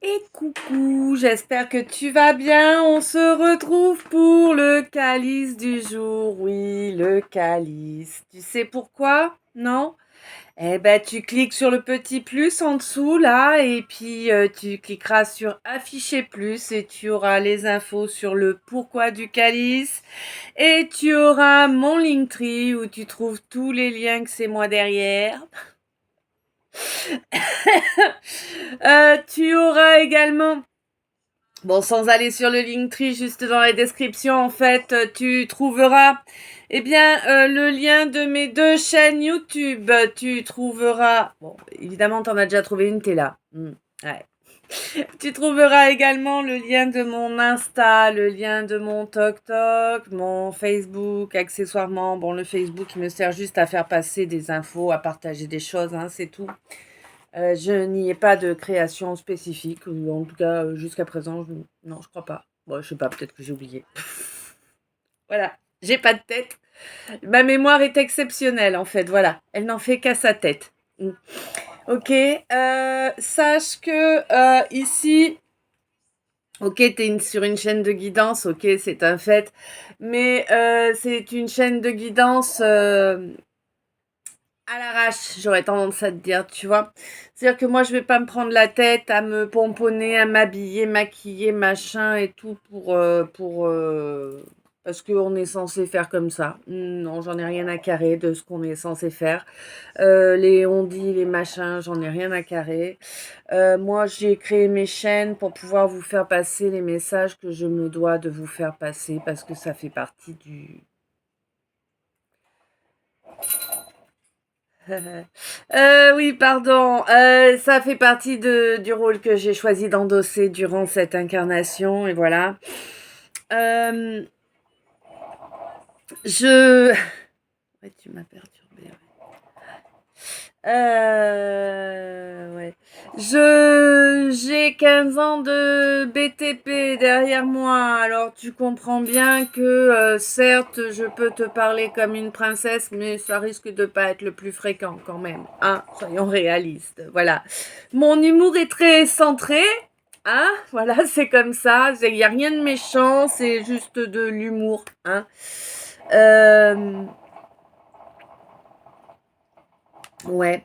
Et coucou, j'espère que tu vas bien. On se retrouve pour le calice du jour. Oui, le calice. Tu sais pourquoi? Non? Eh ben, tu cliques sur le petit plus en dessous là, et puis tu cliqueras sur afficher plus et tu auras les infos sur le pourquoi du calice. Et tu auras mon Linktree où tu trouves tous les liens que c'est moi derrière. Tu auras également. Bon, sans aller sur le Linktree, juste dans la description, en fait, tu trouveras, le lien de mes deux chaînes YouTube. Tu trouveras, bon, évidemment, t'en as déjà trouvé une, t'es là. Ouais. Tu trouveras également le lien de mon Insta, le lien de mon TokTok, mon Facebook, accessoirement. Bon, le Facebook, il me sert juste à faire passer des infos, à partager des choses, hein, c'est tout. Je n'y ai pas de création spécifique, ou en tout cas jusqu'à présent, non, je crois pas. Bon, je sais pas, peut-être que j'ai oublié. Voilà, j'ai pas de tête. Ma mémoire est exceptionnelle en fait, voilà. Elle n'en fait qu'à sa tête. Ok, sache que ici, ok, sur une chaîne de guidance, ok, c'est un fait, mais c'est une chaîne de guidance à l'arrache, j'aurais tendance à te dire, tu vois. C'est-à-dire que moi, je vais pas me prendre la tête à me pomponner, à m'habiller, maquiller, machin et tout parce qu'on est censé faire comme ça. Non, j'en ai rien à carrer de ce qu'on est censé faire. Les on-dit, les machins, j'en ai rien à carrer. Moi, j'ai créé mes chaînes pour pouvoir vous faire passer les messages que je me dois de vous faire passer parce que ça fait partie du... Oui, pardon. Ça fait partie du rôle que j'ai choisi d'endosser durant cette incarnation, et voilà. Euh, je... Ouais, tu m'as perturbée. Ouais. J'ai 15 ans de BTP derrière moi, alors tu comprends bien que certes je peux te parler comme une princesse, mais ça risque de pas être le plus fréquent quand même. Hein, soyons réalistes. Voilà. Mon humour est très centré. Hein, voilà, c'est comme ça. Il n'y a rien de méchant, c'est juste de l'humour. Hein. Euh, ouais.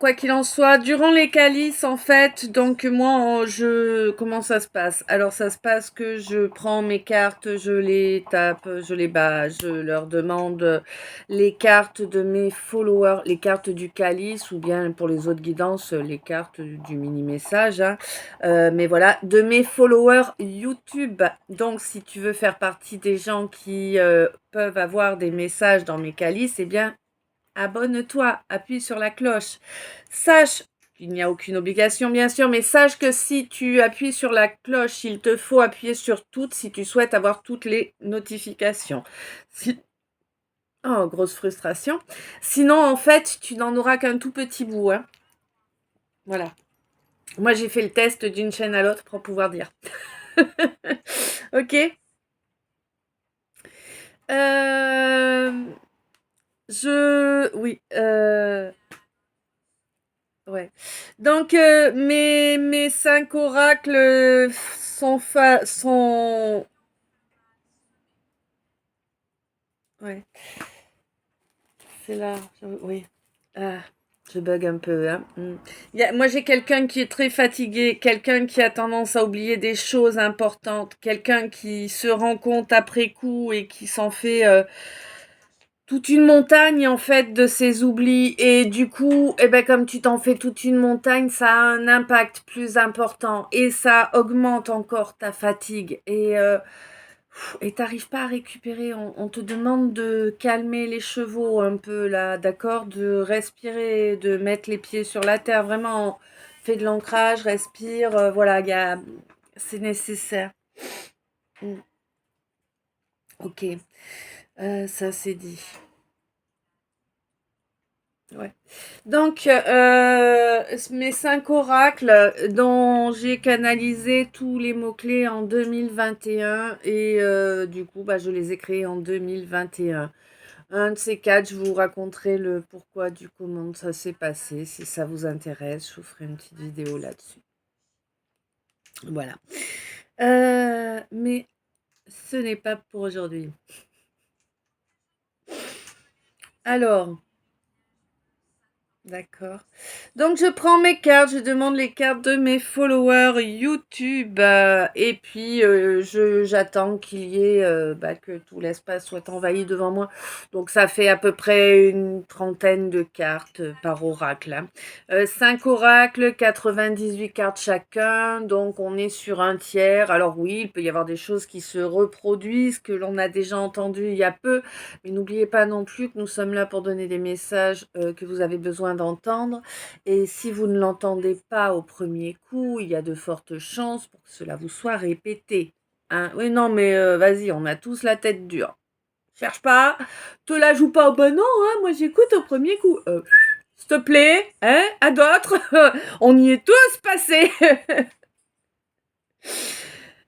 Quoi qu'il en soit, durant les calices, en fait, donc moi, comment ça se passe? Alors, ça se passe que je prends mes cartes, je les tape, je les bats, je leur demande les cartes de mes followers, les cartes du calice, ou bien pour les autres guidances, les cartes du mini-message, hein. Mais voilà, de mes followers YouTube. Donc, si tu veux faire partie des gens qui peuvent avoir des messages dans mes calices, eh bien, abonne-toi, appuie sur la cloche. Sache qu'il n'y a aucune obligation, bien sûr, mais sache que si tu appuies sur la cloche, il te faut appuyer sur toutes si tu souhaites avoir toutes les notifications. Si... Oh, grosse frustration. Sinon, en fait, tu n'en auras qu'un tout petit bout, hein. Voilà. Moi, j'ai fait le test d'une chaîne à l'autre pour pouvoir dire. Ok. Euh, Oui. Ouais. Donc, mes 5 oracles sont... Ouais, c'est là. Oui. Ah, je bug un peu, hein. Moi, j'ai quelqu'un qui est très fatigué, quelqu'un qui a tendance à oublier des choses importantes, quelqu'un qui se rend compte après coup et qui s'en fait toute une montagne en fait de ces oublis, et du coup comme tu t'en fais toute une montagne, ça a un impact plus important et ça augmente encore ta fatigue, et t'arrives pas à récupérer. On te demande de calmer les chevaux un peu là, d'accord, de respirer, de mettre les pieds sur la terre, vraiment fais de l'ancrage, respire, voilà, c'est nécessaire. Mm. Ok, ça c'est dit. Ouais. Donc, mes 5 oracles dont j'ai canalisé tous les mots-clés en 2021, et du coup, bah, je les ai créés en 2021. Un de ces quatre, je vous raconterai le pourquoi du comment ça s'est passé. Si ça vous intéresse, je vous ferai une petite vidéo là-dessus. Voilà. Mais ce n'est pas pour aujourd'hui. Alors, d'accord. Donc je prends mes cartes, je demande les cartes de mes followers YouTube et puis j'attends qu'il y ait que tout l'espace soit envahi devant moi. Donc ça fait à peu près une trentaine de cartes par oracle, hein. 5 oracles, 98 cartes chacun, donc on est sur un tiers. Alors oui, il peut y avoir des choses qui se reproduisent, que l'on a déjà entendues il y a peu, mais n'oubliez pas non plus que nous sommes là pour donner des messages que vous avez besoin d'entendre. Et si vous ne l'entendez pas au premier coup, il y a de fortes chances pour que cela vous soit répété. Hein. Oui, non, mais vas-y, on a tous la tête dure. Cherche pas, te la joue pas. Ben non, hein, moi j'écoute au premier coup. S'il te plaît, hein, à d'autres, on y est tous passés.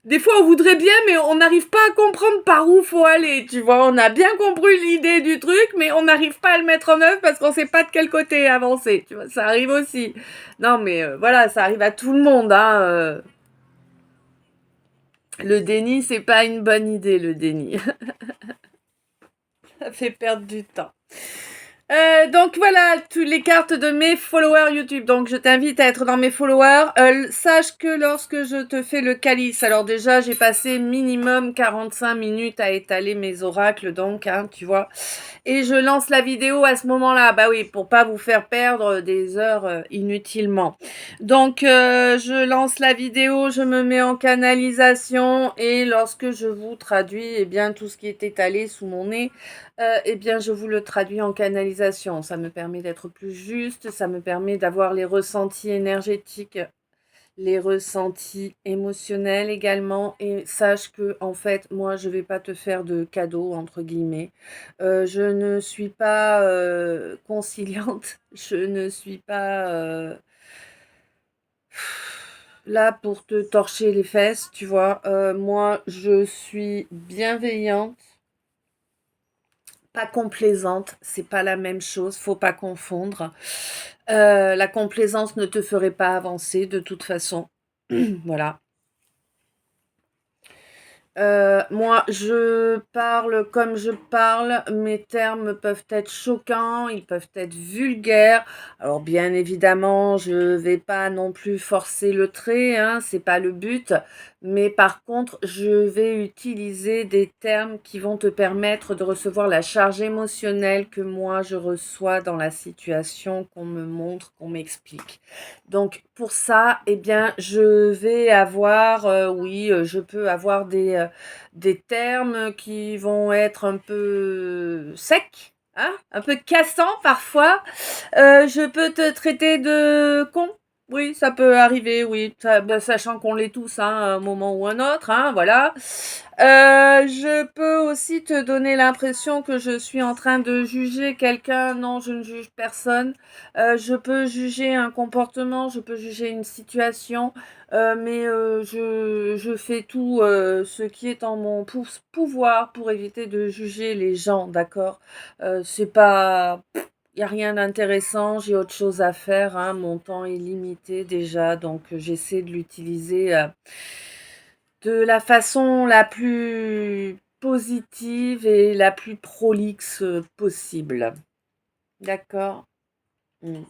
Des fois, on voudrait bien, mais on n'arrive pas à comprendre par où faut aller, tu vois. On a bien compris l'idée du truc, mais on n'arrive pas à le mettre en œuvre parce qu'on sait pas de quel côté avancer, tu vois. Ça arrive aussi. Non, mais voilà, ça arrive à tout le monde, hein. Le déni, c'est pas une bonne idée, le déni. Ça fait perdre du temps. Donc voilà, toutes les cartes de mes followers YouTube. Donc je t'invite à être dans mes followers. Sache que lorsque je te fais le calice, alors déjà j'ai passé minimum 45 minutes à étaler mes oracles, donc hein, tu vois. Et je lance la vidéo à ce moment-là. Bah oui, pour pas vous faire perdre des heures inutilement. Donc je lance la vidéo, je me mets en canalisation et lorsque je vous traduis, eh bien tout ce qui est étalé sous mon nez, eh bien, je vous le traduis en canalisation. Ça me permet d'être plus juste, ça me permet d'avoir les ressentis énergétiques, les ressentis émotionnels également. Et sache que, en fait, moi, je vais pas te faire de cadeaux, entre guillemets. Je ne suis pas conciliante, je ne suis pas là pour te torcher les fesses, tu vois. Moi, je suis bienveillante. Pas complaisante, c'est pas la même chose, faut pas confondre. La complaisance ne te ferait pas avancer de toute façon. Voilà. Moi, je parle comme je parle. Mes termes peuvent être choquants, ils peuvent être vulgaires. Alors, bien évidemment, je vais pas non plus forcer le trait, hein, c'est pas le but. Mais par contre, je vais utiliser des termes qui vont te permettre de recevoir la charge émotionnelle que moi je reçois dans la situation qu'on me montre, qu'on m'explique. Donc pour ça, eh bien, je vais avoir, oui, je peux avoir des termes qui vont être un peu secs, hein, un peu cassants parfois. Je peux te traiter de con. Oui, ça peut arriver, oui, sachant qu'on l'est tous, hein, à un moment ou un autre, hein, voilà. Je peux aussi te donner l'impression que je suis en train de juger quelqu'un. Non, je ne juge personne. Je peux juger un comportement, je peux juger une situation, mais je fais tout ce qui est en mon pouvoir pour éviter de juger les gens, d'accord? C'est pas... Il n'y a rien d'intéressant, j'ai autre chose à faire, hein. Mon temps est limité déjà, donc j'essaie de l'utiliser de la façon la plus positive et la plus prolixe possible. D'accord? Mm.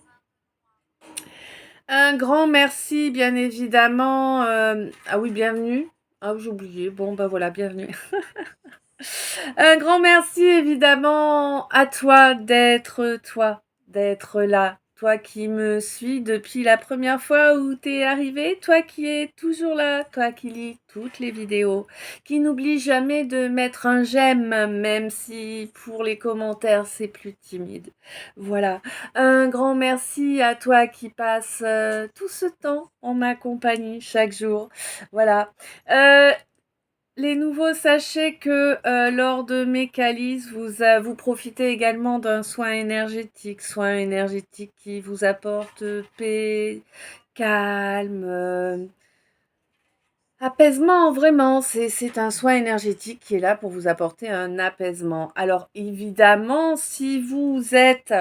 Un grand merci, bien évidemment. Ah oui, bienvenue. Ah oui, j'ai oublié. Bon, bah voilà, bienvenue. Un grand merci, évidemment, à toi, d'être là. Toi qui me suis depuis la première fois où t'es arrivé, toi qui es toujours là, toi qui lis toutes les vidéos, qui n'oublie jamais de mettre un j'aime, même si pour les commentaires c'est plus timide. Voilà. Un grand merci à toi qui passe tout ce temps en ma compagnie chaque jour. Voilà. Euh, les nouveaux, sachez que lors de mes calices, vous profitez également d'un soin énergétique qui vous apporte paix, calme, apaisement, vraiment. C'est un soin énergétique qui est là pour vous apporter un apaisement. Alors évidemment, si vous êtes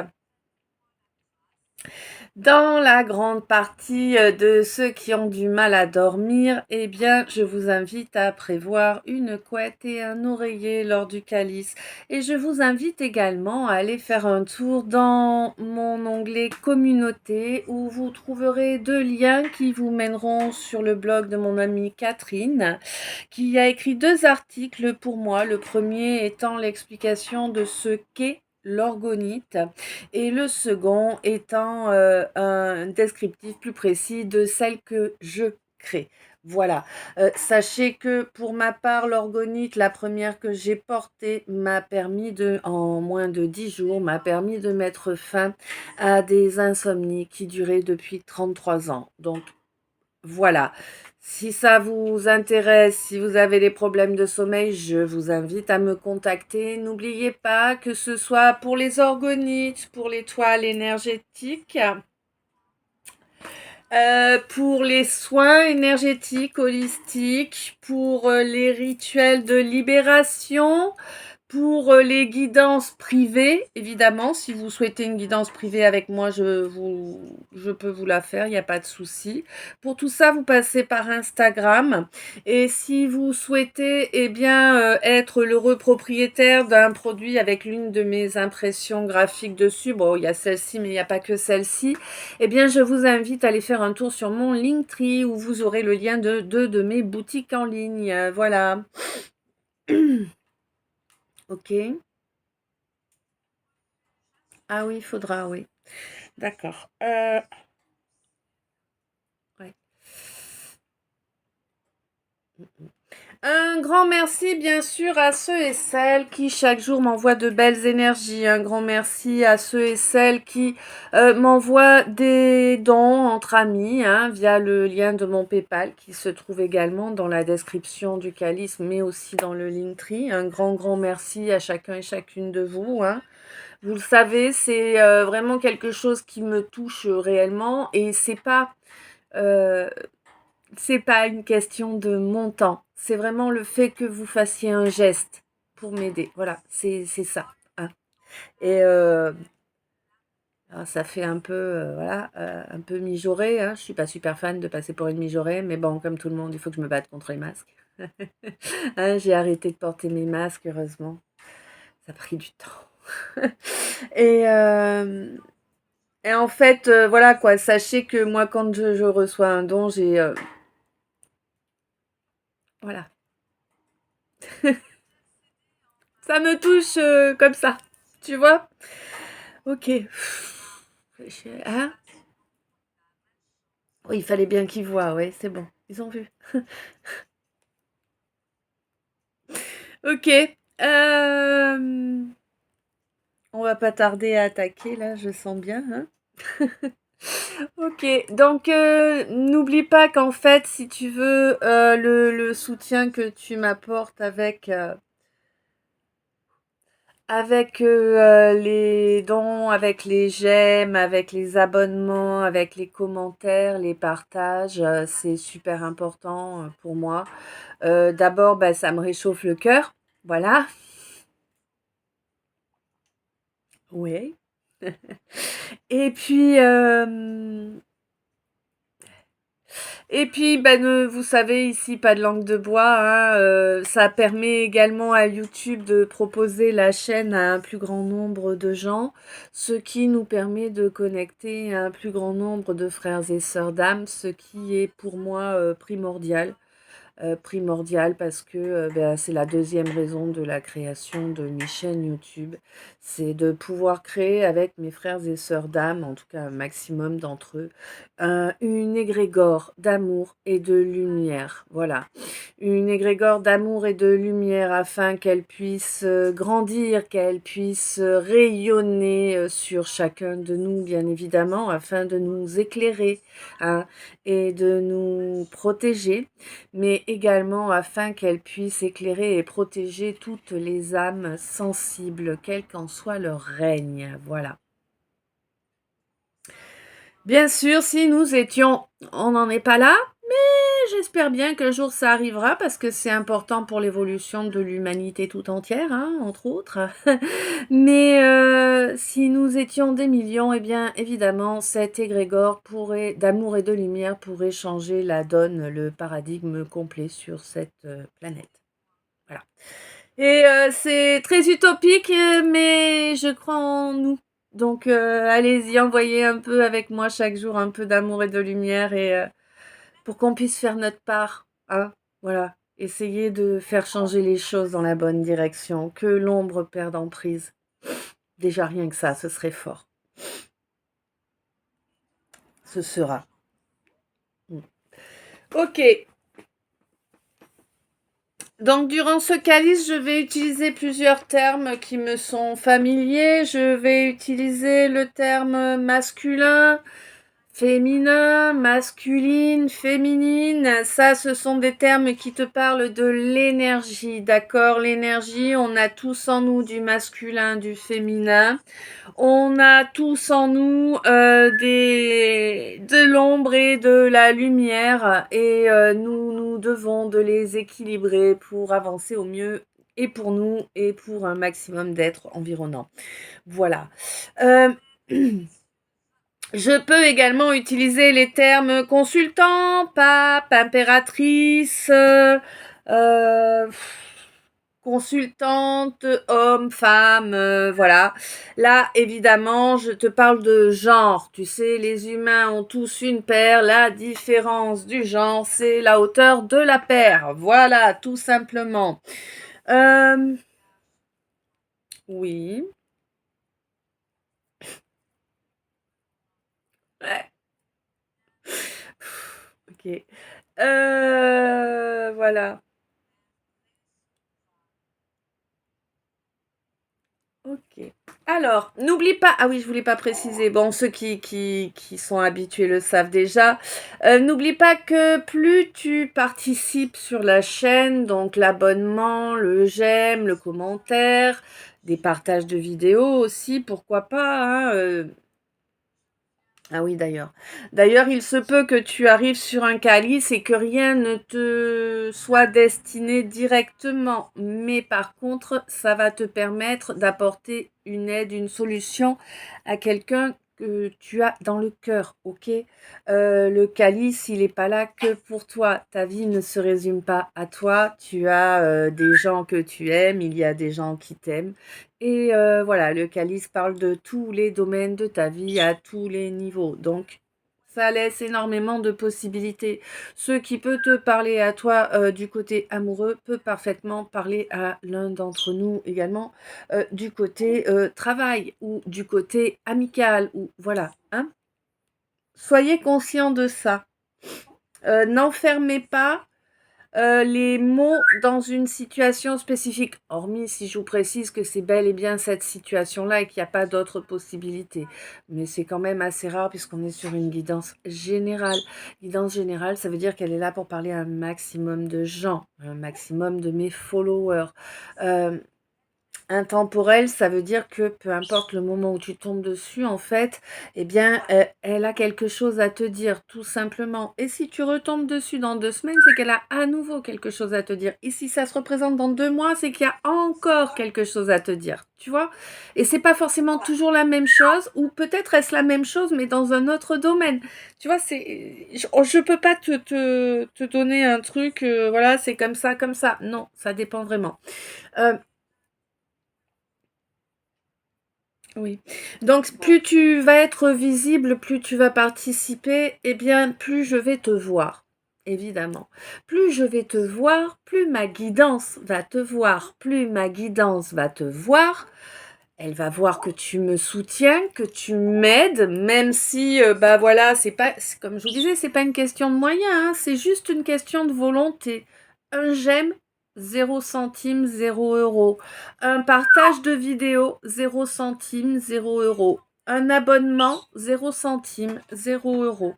Dans la grande partie de ceux qui ont du mal à dormir, eh bien, je vous invite à prévoir une couette et un oreiller lors du calice. Et je vous invite également à aller faire un tour dans mon onglet communauté où vous trouverez 2 liens qui vous mèneront sur le blog de mon amie Catherine qui a écrit 2 articles pour moi. Le premier étant l'explication de ce qu'est l'orgonite et le second étant un descriptif plus précis de celle que je crée. Voilà. Sachez que pour ma part, l'orgonite, la première que j'ai portée, m'a permis en moins de 10 jours, m'a permis de mettre fin à des insomnies qui duraient depuis 33 ans. Donc voilà. Si ça vous intéresse, si vous avez des problèmes de sommeil, je vous invite à me contacter. N'oubliez pas que ce soit pour les orgonites, pour les toiles énergétiques, pour les soins énergétiques, holistiques, pour les rituels de libération, pour les guidances privées, évidemment, si vous souhaitez une guidance privée avec moi, je peux vous la faire, il n'y a pas de souci. Pour tout ça, vous passez par Instagram. Et si vous souhaitez, eh bien, être l'heureux propriétaire d'un produit avec l'une de mes impressions graphiques dessus, bon, il y a celle-ci, mais il n'y a pas que celle-ci, eh bien, je vous invite à aller faire un tour sur mon Linktree où vous aurez le lien de 2 de mes boutiques en ligne. Voilà. Ok. Ah oui, il faudra, oui. D'accord. Ouais. Un grand merci, bien sûr, à ceux et celles qui, chaque jour, m'envoient de belles énergies. Un grand merci à ceux et celles qui m'envoient des dons entre amis, hein, via le lien de mon PayPal, qui se trouve également dans la description du calice, mais aussi dans le Linktree. Un grand, grand merci à chacun et chacune de vous, hein. Vous le savez, c'est vraiment quelque chose qui me touche réellement et euh, c'est pas une question de montant. C'est vraiment le fait que vous fassiez un geste pour m'aider. Voilà, c'est ça, hein. Et alors ça fait un peu, voilà, un peu mijauré, hein. Je suis pas super fan de passer pour une mijaurée, mais bon, comme tout le monde, il faut que je me batte contre les masques. Hein, j'ai arrêté de porter mes masques, heureusement. Ça a pris du temps. Et en fait, voilà quoi, sachez que moi, quand je reçois un don, voilà, ça me touche comme ça, tu vois? Ok. Hein? Oui, il fallait bien qu'ils voient, ouais, c'est bon, ils ont vu. Ok. On va pas tarder à attaquer là, je sens bien, hein. Ok, donc n'oublie pas qu'en fait, si tu veux le soutien que tu m'apportes avec les dons, avec les j'aime, avec les abonnements, avec les commentaires, les partages, c'est super important pour moi. D'abord, bah, ça me réchauffe le cœur, voilà. Oui. Et puis, ben, vous savez, ici, pas de langue de bois, hein, ça permet également à YouTube de proposer la chaîne à un plus grand nombre de gens, ce qui nous permet de connecter un plus grand nombre de frères et sœurs d'âme, ce qui est pour moi primordial. Primordial parce que ben, c'est la deuxième raison de la création de mes chaînes YouTube. C'est de pouvoir créer avec mes frères et sœurs d'âme, en tout cas un maximum d'entre eux, une égrégore d'amour et de lumière. Voilà. Une égrégore d'amour et de lumière afin qu'elle puisse grandir, qu'elle puisse rayonner sur chacun de nous, bien évidemment, afin de nous éclairer, hein, et de nous protéger, mais également afin qu'elle puisse éclairer et protéger toutes les âmes sensibles, quel qu'en soit leur règne. Voilà. Bien sûr, si nous étions, on n'en est pas là, J'espère bien qu'un jour ça arrivera parce que c'est important pour l'évolution de l'humanité tout entière, hein, entre autres. Mais si nous étions des millions, eh bien évidemment, cet égrégore d'amour et de lumière pourrait changer la donne, le paradigme complet sur cette planète. Voilà. Et c'est très utopique, mais je crois en nous. Donc allez-y, envoyez un peu avec moi chaque jour un peu d'amour et de lumière et pour qu'on puisse faire notre part, hein, voilà. Essayer de faire changer les choses dans la bonne direction, que l'ombre perde en prise. Déjà rien que ça, ce serait fort. Ce sera. Ok. Donc durant ce calice, je vais utiliser plusieurs termes qui me sont familiers. Je vais utiliser le terme masculin, féminin, masculine, féminine, ça ce sont des termes qui te parlent de l'énergie, d'accord? L'énergie, on a tous en nous du masculin, du féminin. On a tous en nous de l'ombre et de la lumière et nous devons de les équilibrer pour avancer au mieux et pour nous et pour un maximum d'êtres environnants. Voilà. Euh, Je peux également utiliser les termes consultant, pape, impératrice, euh, consultante, homme, femme, voilà. Là, évidemment, je te parle de genre. Tu sais, les humains ont tous une paire. La différence du genre, c'est la hauteur de la paire. Voilà, tout simplement. Euh, oui. Ouais. Ok. Voilà. Ok. Alors, n'oublie pas, ah oui, je voulais pas préciser, bon, ceux qui sont habitués le savent déjà, n'oublie pas que plus tu participes sur la chaîne, donc l'abonnement, le j'aime, le commentaire, des partages de vidéos aussi, pourquoi pas, hein, ah oui, d'ailleurs. D'ailleurs, il se peut que tu arrives sur un calice et que rien ne te soit destiné directement. Mais par contre, ça va te permettre d'apporter une aide, une solution à quelqu'un que tu as dans le cœur, ok? Le calice, il n'est pas là que pour toi. Ta vie ne se résume pas à toi. Tu as des gens que tu aimes, il y a des gens qui t'aiment. Et voilà, le calice parle de tous les domaines de ta vie à tous les niveaux. Donc, ça laisse énormément de possibilités. Ce qui peut te parler à toi du côté amoureux peut parfaitement parler à l'un d'entre nous également du côté travail ou du côté amical ou voilà. Hein. Soyez conscient de ça. N'enfermez pas les mots dans une situation spécifique, hormis si je vous précise que c'est bel et bien cette situation-là et qu'il n'y a pas d'autres possibilités. Mais c'est quand même assez rare puisqu'on est sur une guidance générale. Guidance générale, ça veut dire qu'elle est là pour parler à un maximum de gens, un maximum de mes followers. Euh, Intemporel, ça veut dire que peu importe le moment où tu tombes dessus, en fait, eh bien, elle a quelque chose à te dire, tout simplement. Et si tu retombes dessus dans 2 semaines, c'est qu'elle a à nouveau quelque chose à te dire. Et si ça se représente dans 2 mois, c'est qu'il y a encore quelque chose à te dire, tu vois? Et c'est pas forcément toujours la même chose, ou peut-être est-ce la même chose, mais dans un autre domaine. Tu vois, je peux pas te donner un truc, voilà, c'est comme ça, comme ça. Non, ça dépend vraiment. Euh, Oui. Donc, plus tu vas être visible, plus tu vas participer, eh bien, plus je vais te voir, évidemment. Plus je vais te voir, plus ma guidance va te voir, plus ma guidance va te voir. Elle va voir que tu me soutiens, que tu m'aides, même si, bah voilà, comme je vous disais, c'est pas une question de moyens, hein, c'est juste une question de volonté. Un j'aime, 0 centime, 0 euros. Un partage de vidéo, 0 centime, 0 euros. Un abonnement, 0 centime, 0 euros.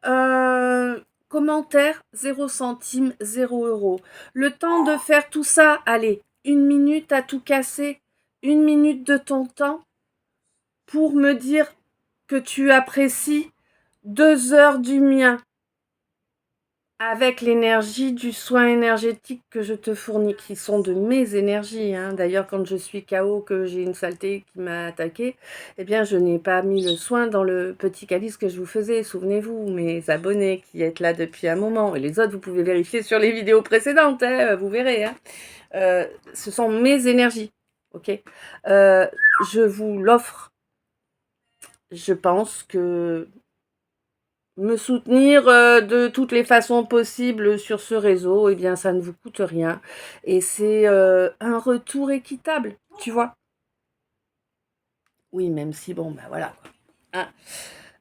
Un commentaire, 0 centime, 0 euros. Le temps de faire tout ça, allez, 1 minute à tout casser, 1 minute de ton temps pour me dire que tu apprécies 2 heures du mien. avec l'énergie du soin énergétique que je te fournis, qui sont de mes énergies, hein. D'ailleurs, quand je suis KO, que j'ai une saleté qui m'a attaqué, eh bien, je n'ai pas mis le soin dans le petit calice que je vous faisais. Souvenez-vous, mes abonnés qui êtes là depuis un moment, et les autres, vous pouvez vérifier sur les vidéos précédentes, hein, vous verrez, hein. Ce sont mes énergies, ok. Je vous l'offre. Je pense que me soutenir de toutes les façons possibles sur ce réseau, eh bien, ça ne vous coûte rien. Et c'est un retour équitable, tu vois. Oui, même si, bon, ben voilà, quoi. Hein.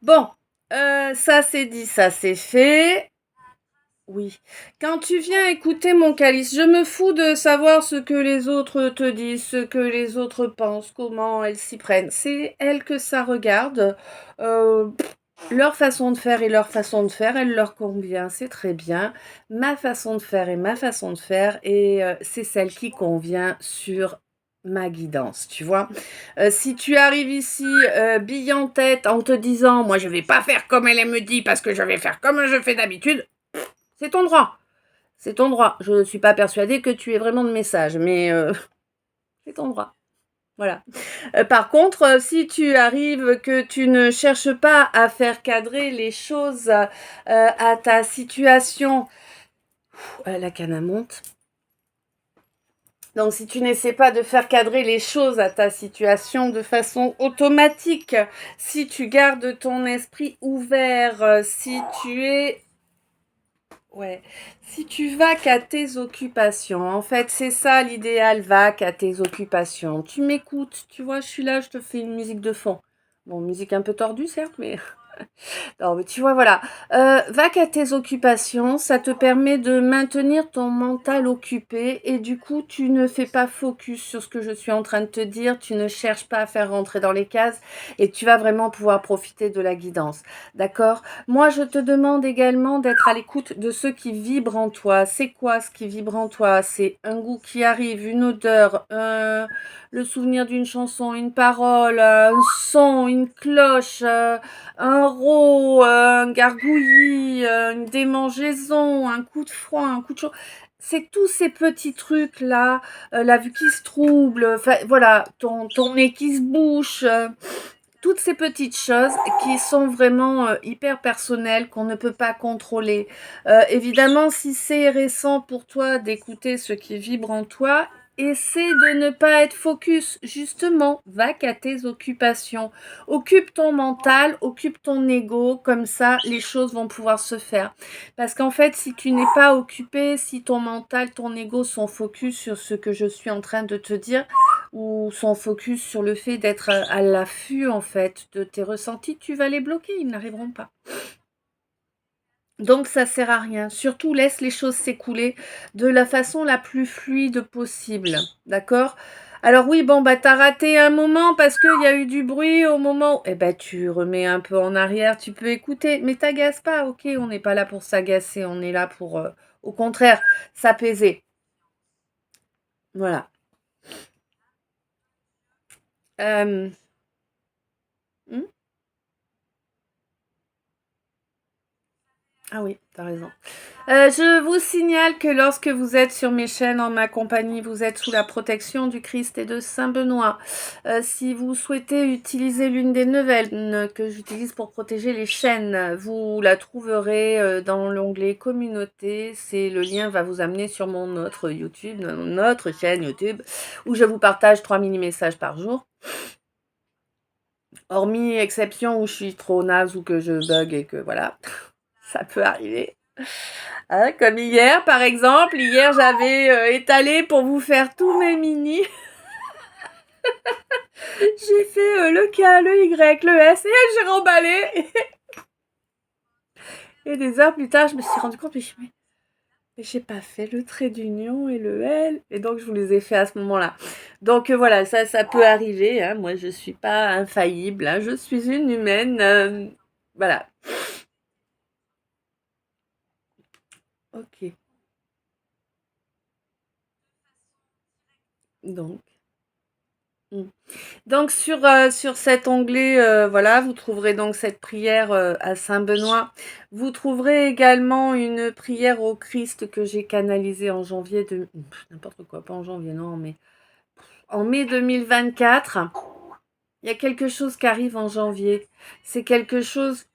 Bon, ça c'est dit, ça c'est fait. Oui. Quand tu viens écouter mon calice, je me fous de savoir ce que les autres te disent, ce que les autres pensent, comment elles s'y prennent. C'est elles que ça regarde. Euh, Leur façon de faire et leur façon de faire, elle leur convient, c'est très bien. Ma façon de faire et ma façon de faire, et c'est celle qui convient sur ma guidance, tu vois. Si tu arrives ici, bille en tête, en te disant, moi je vais pas faire comme elle me dit parce que je vais faire comme je fais d'habitude, c'est ton droit. C'est ton droit. Je ne suis pas persuadée que tu aies vraiment de message, mais c'est ton droit. Voilà. Par contre, si tu arrives que tu ne cherches pas à faire cadrer les choses à ta situation, la canne monte. Donc, si tu n'essaies pas de faire cadrer les choses à ta situation de façon automatique, si tu gardes ton esprit ouvert, si tu es... Ouais, si tu vas qu'à tes occupations, en fait, c'est ça l'idéal, va qu'à tes occupations. Tu m'écoutes, tu vois, je suis là, je te fais une musique de fond. Bon, musique un peu tordue, certes, mais non, mais tu vois, voilà. Va qu'à tes occupations, ça te permet de maintenir ton mental occupé et du coup, tu ne fais pas focus sur ce que je suis en train de te dire, tu ne cherches pas à faire rentrer dans les cases et tu vas vraiment pouvoir profiter de la guidance. D'accord? Moi, je te demande également d'être à l'écoute de ce qui vibre en toi. C'est quoi ce qui vibre en toi? C'est un goût qui arrive, une odeur, le souvenir d'une chanson, une parole, un son, une cloche, un rot, un gargouillis, une démangeaison, un coup de froid, un coup de chaud. C'est tous ces petits trucs-là, la vue qui se trouble, voilà, ton nez qui se bouche, toutes ces petites choses qui sont vraiment hyper personnelles, qu'on ne peut pas contrôler. Évidemment, si c'est récent pour toi d'écouter ce qui vibre en toi, essaie de ne pas être focus. Justement, va qu'à tes occupations. Occupe ton mental, occupe ton ego, comme ça, les choses vont pouvoir se faire. Parce qu'en fait, si tu n'es pas occupé, si ton mental, ton ego sont focus sur ce que je suis en train de te dire, ou sont focus sur le fait d'être à l'affût en fait de tes ressentis, tu vas les bloquer, ils n'arriveront pas. Donc ça sert à rien. Surtout laisse les choses s'écouler de la façon la plus fluide possible. D'accord? Alors oui, bon, bah t'as raté un moment parce qu'il y a eu du bruit au moment où... Eh ben tu remets un peu en arrière, tu peux écouter, mais t'agaces pas, ok? On n'est pas là pour s'agacer, on est là pour, au contraire, s'apaiser. Voilà. Euh, hmm. Ah oui, t'as raison. Je vous signale que lorsque vous êtes sur mes chaînes en ma compagnie, vous êtes sous la protection du Christ et de Saint Benoît. Si vous souhaitez utiliser l'une des neuvaines que j'utilise pour protéger les chaînes, vous la trouverez dans l'onglet communauté. Le lien va vous amener sur mon autre YouTube, notre chaîne YouTube, où je vous partage 3 mini-messages par jour. Hormis exception où je suis trop naze ou que je bug et que voilà, ça peut arriver. Hein, comme hier, par exemple. Hier, j'avais étalé pour vous faire tous mes mini. J'ai fait le K, le Y, le S, et j'ai remballé. Et des heures plus tard, je me suis rendu compte, mais j'ai pas fait le trait d'union et le L. Et donc, je vous les ai fait à ce moment-là. Donc, voilà, ça peut arriver. Hein. Moi, je suis pas infaillible. Hein. Je suis une humaine. Voilà. Ok. Donc. Mmh. Donc sur cet onglet, voilà, vous trouverez donc cette prière, à saint Benoît. Vous trouverez également une prière au Christ que j'ai canalisée en janvier n'importe quoi, pas en janvier, non, mais en mai 2024. Il y a quelque chose qui arrive en janvier. C'est quelque chose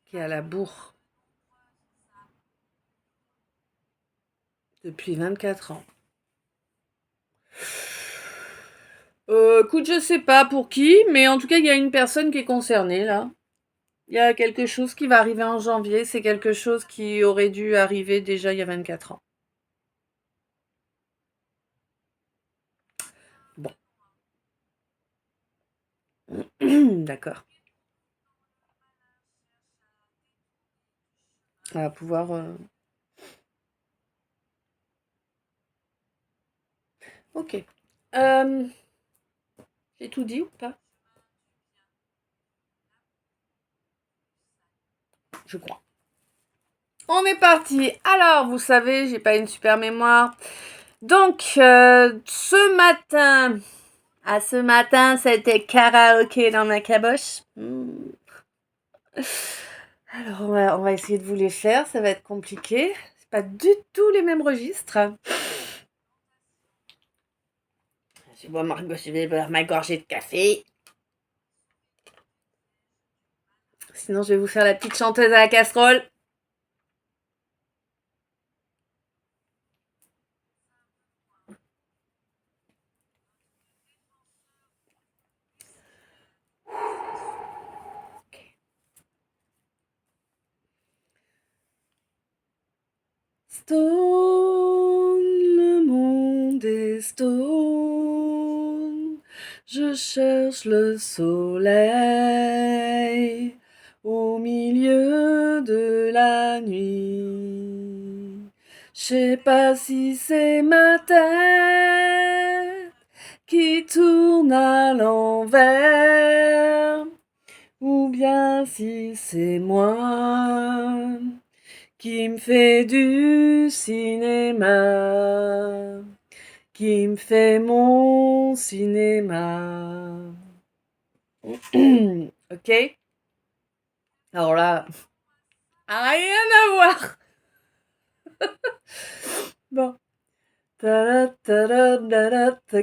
qui est à la bourre depuis 24 ans. Écoute, je sais pas pour qui, mais en tout cas, il y a une personne qui est concernée là. Il y a quelque chose qui va arriver en janvier. C'est quelque chose qui aurait dû arriver déjà il y a 24 ans. Bon, d'accord. On va pouvoir. Ok. Euh, j'ai tout dit ou pas? Je crois. On est parti. Alors, vous savez, j'ai pas une super mémoire. Donc, ce matin, c'était karaoké dans ma caboche. Alors, on va essayer de vous les faire, ça va être compliqué. C'est pas du tout les mêmes registres. Je vais boire ma gorgée de café. Sinon, je vais vous faire la petite chanteuse à la casserole. Stone, le monde est stone. Je cherche le soleil au milieu de la nuit. Je sais pas si c'est ma tête qui tourne à l'envers ou bien si c'est moi qui me fait du cinéma, qui me fait mon cinéma. Ok? Alors là, rien à voir. Bon. C'est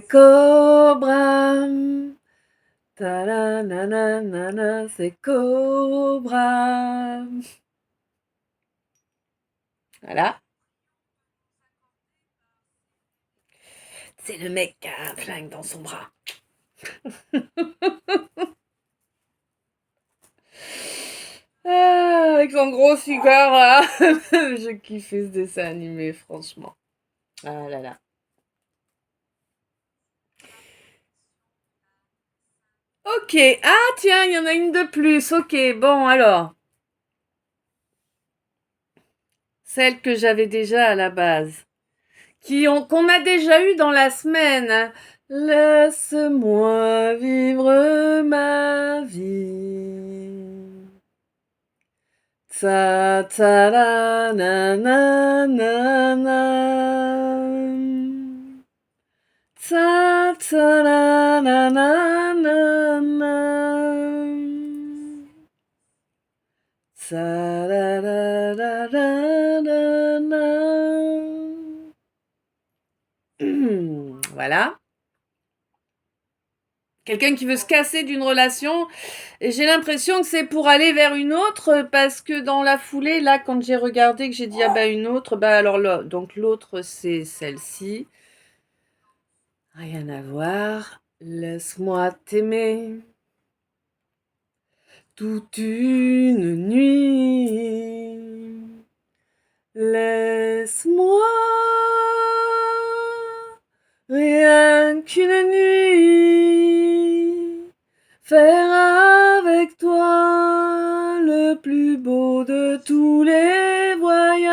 Cobra. C'est Cobra. Voilà. C'est le mec qui a un flingue dans son bras. Ah, avec son gros cigare là. Je kiffais ce dessin animé, franchement. Ah là là. Ok. Ah tiens, il y en a une de plus. Ok, bon alors. Celle que j'avais déjà à la base. Qu'on a déjà eu dans la semaine. Laisse-moi vivre ma vie. Ta ta la na na na na. Ta ta la na na na na. Ta la la la la la la. Voilà. Quelqu'un qui veut se casser d'une relation. Et j'ai l'impression que c'est pour aller vers une autre, parce que dans la foulée, là, quand j'ai regardé, que j'ai dit, ah bah une autre, bah alors là, donc l'autre, c'est celle-ci. Rien à voir. Laisse-moi t'aimer toute une nuit. Laisse-moi rien qu'une nuit faire avec toi le plus beau de tous les voyages.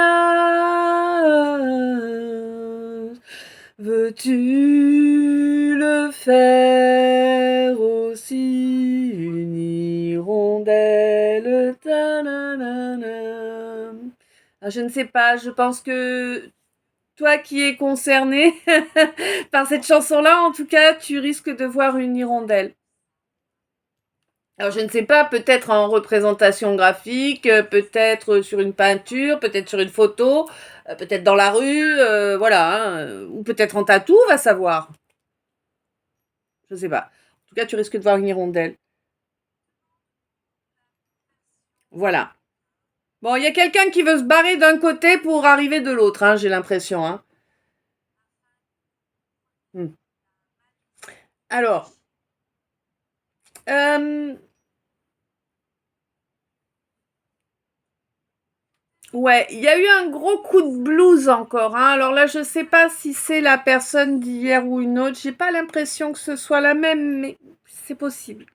Veux-tu le faire aussi, une hirondelle, ta-na-na-na, Je ne sais pas, je pense que toi qui es concerné par cette chanson-là, en tout cas, tu risques de voir une hirondelle. Alors je ne sais pas, peut-être en représentation graphique, peut-être sur une peinture, peut-être sur une photo, peut-être dans la rue, voilà, hein, ou peut-être en tatou, va savoir. Je ne sais pas. En tout cas, tu risques de voir une hirondelle. Voilà. Bon, il y a quelqu'un qui veut se barrer d'un côté pour arriver de l'autre, hein, j'ai l'impression. Hein. Hmm. Alors, euh, ouais, il y a eu un gros coup de blues encore. Hein. Alors là, je sais pas si c'est la personne d'hier ou une autre. J'ai pas l'impression que ce soit la même, mais c'est possible.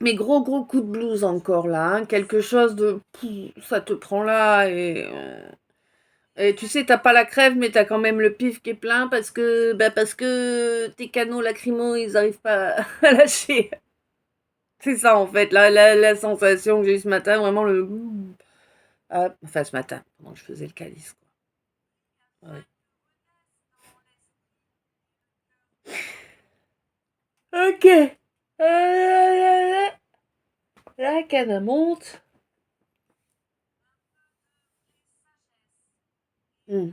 Mais gros coup de blues encore là. Hein. Quelque chose de... Ça te prend là et tu sais, t'as pas la crève, mais t'as quand même le pif qui est plein parce que tes canaux lacrymaux, ils arrivent pas à lâcher. C'est ça en fait, la sensation que j'ai eu ce matin, vraiment le... enfin ce matin, pendant que je faisais le calice. Quoi. Ouais. Ok. La canne monte. Hmm.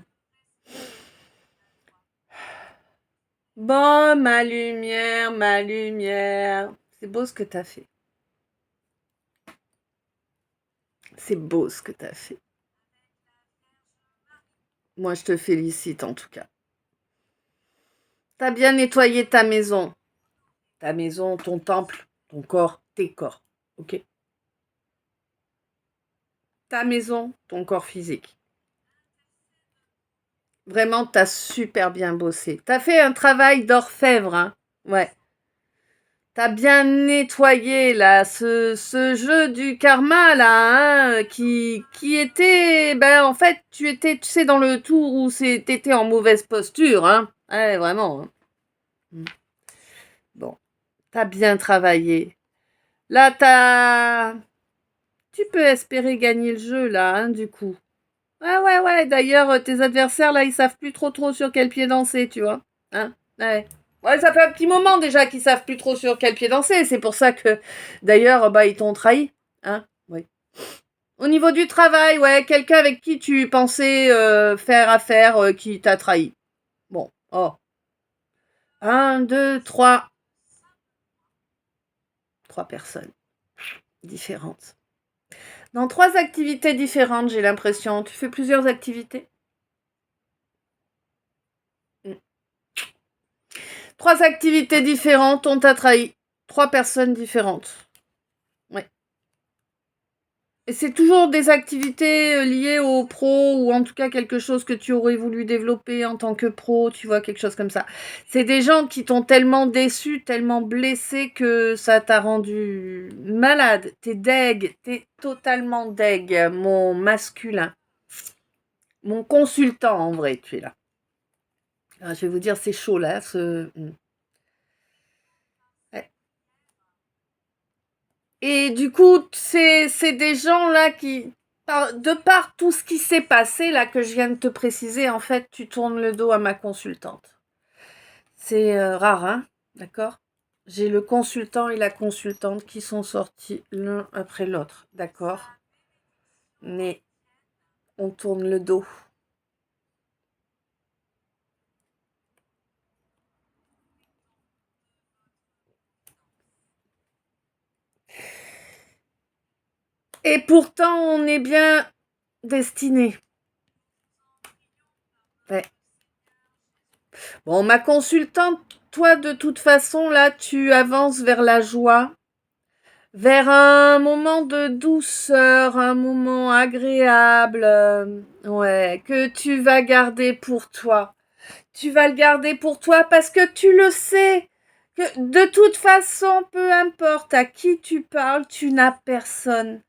Bon, ma lumière, ma lumière. C'est beau ce que t'as fait. C'est beau ce que t'as fait. Moi, je te félicite en tout cas. T'as bien nettoyé ta maison. Ta maison, ton temple, ton corps, tes corps. Ok? Ta maison, ton corps physique. Vraiment, t'as super bien bossé. T'as fait un travail d'orfèvre, hein? Ouais. T'as bien nettoyé, là, ce jeu du karma, là, hein, qui était... Ben, en fait, tu étais, tu sais, dans le tour où t'étais en mauvaise posture, hein? Ouais, vraiment. Hein. Mm. Bon, t'as bien travaillé. Là, tu peux espérer gagner le jeu, là, hein, du coup. Ouais. D'ailleurs, tes adversaires, là, ils savent plus trop sur quel pied danser, tu vois. Hein? Ouais. Ouais, ça fait un petit moment déjà qu'ils savent plus trop sur quel pied danser. C'est pour ça que, d'ailleurs, bah, ils t'ont trahi. Hein? Oui. Au niveau du travail, ouais, quelqu'un avec qui tu pensais faire affaire, qui t'a trahi. Bon, oh. Un, deux, trois. Trois personnes différentes. Dans trois activités différentes, j'ai l'impression. Tu fais plusieurs activités? Mm. Trois activités différentes, on t'a trahi. Trois personnes différentes. Ouais. Et c'est toujours des activités liées au pro ou en tout cas quelque chose que tu aurais voulu développer en tant que pro, tu vois, quelque chose comme ça. C'est des gens qui t'ont tellement déçu, tellement blessé que ça t'a rendu malade. T'es deg, t'es totalement deg, mon masculin. Mon consultant en vrai, tu es là. Alors, je vais vous dire, c'est chaud là. Ouais. Et du coup, c'est des gens là qui, de par tout ce qui s'est passé là que je viens de te préciser, en fait, tu tournes le dos à ma consultante. C'est rare, hein? D'accord? J'ai le consultant et la consultante qui sont sortis l'un après l'autre, d'accord? Mais on tourne le dos. Et pourtant, on est bien destinés. Ouais. Bon, ma consultante, toi, de toute façon, là, tu avances vers la joie, vers un moment de douceur, un moment agréable, ouais, que tu vas garder pour toi. Tu vas le garder pour toi parce que tu le sais, que de toute façon, peu importe à qui tu parles, tu n'as personne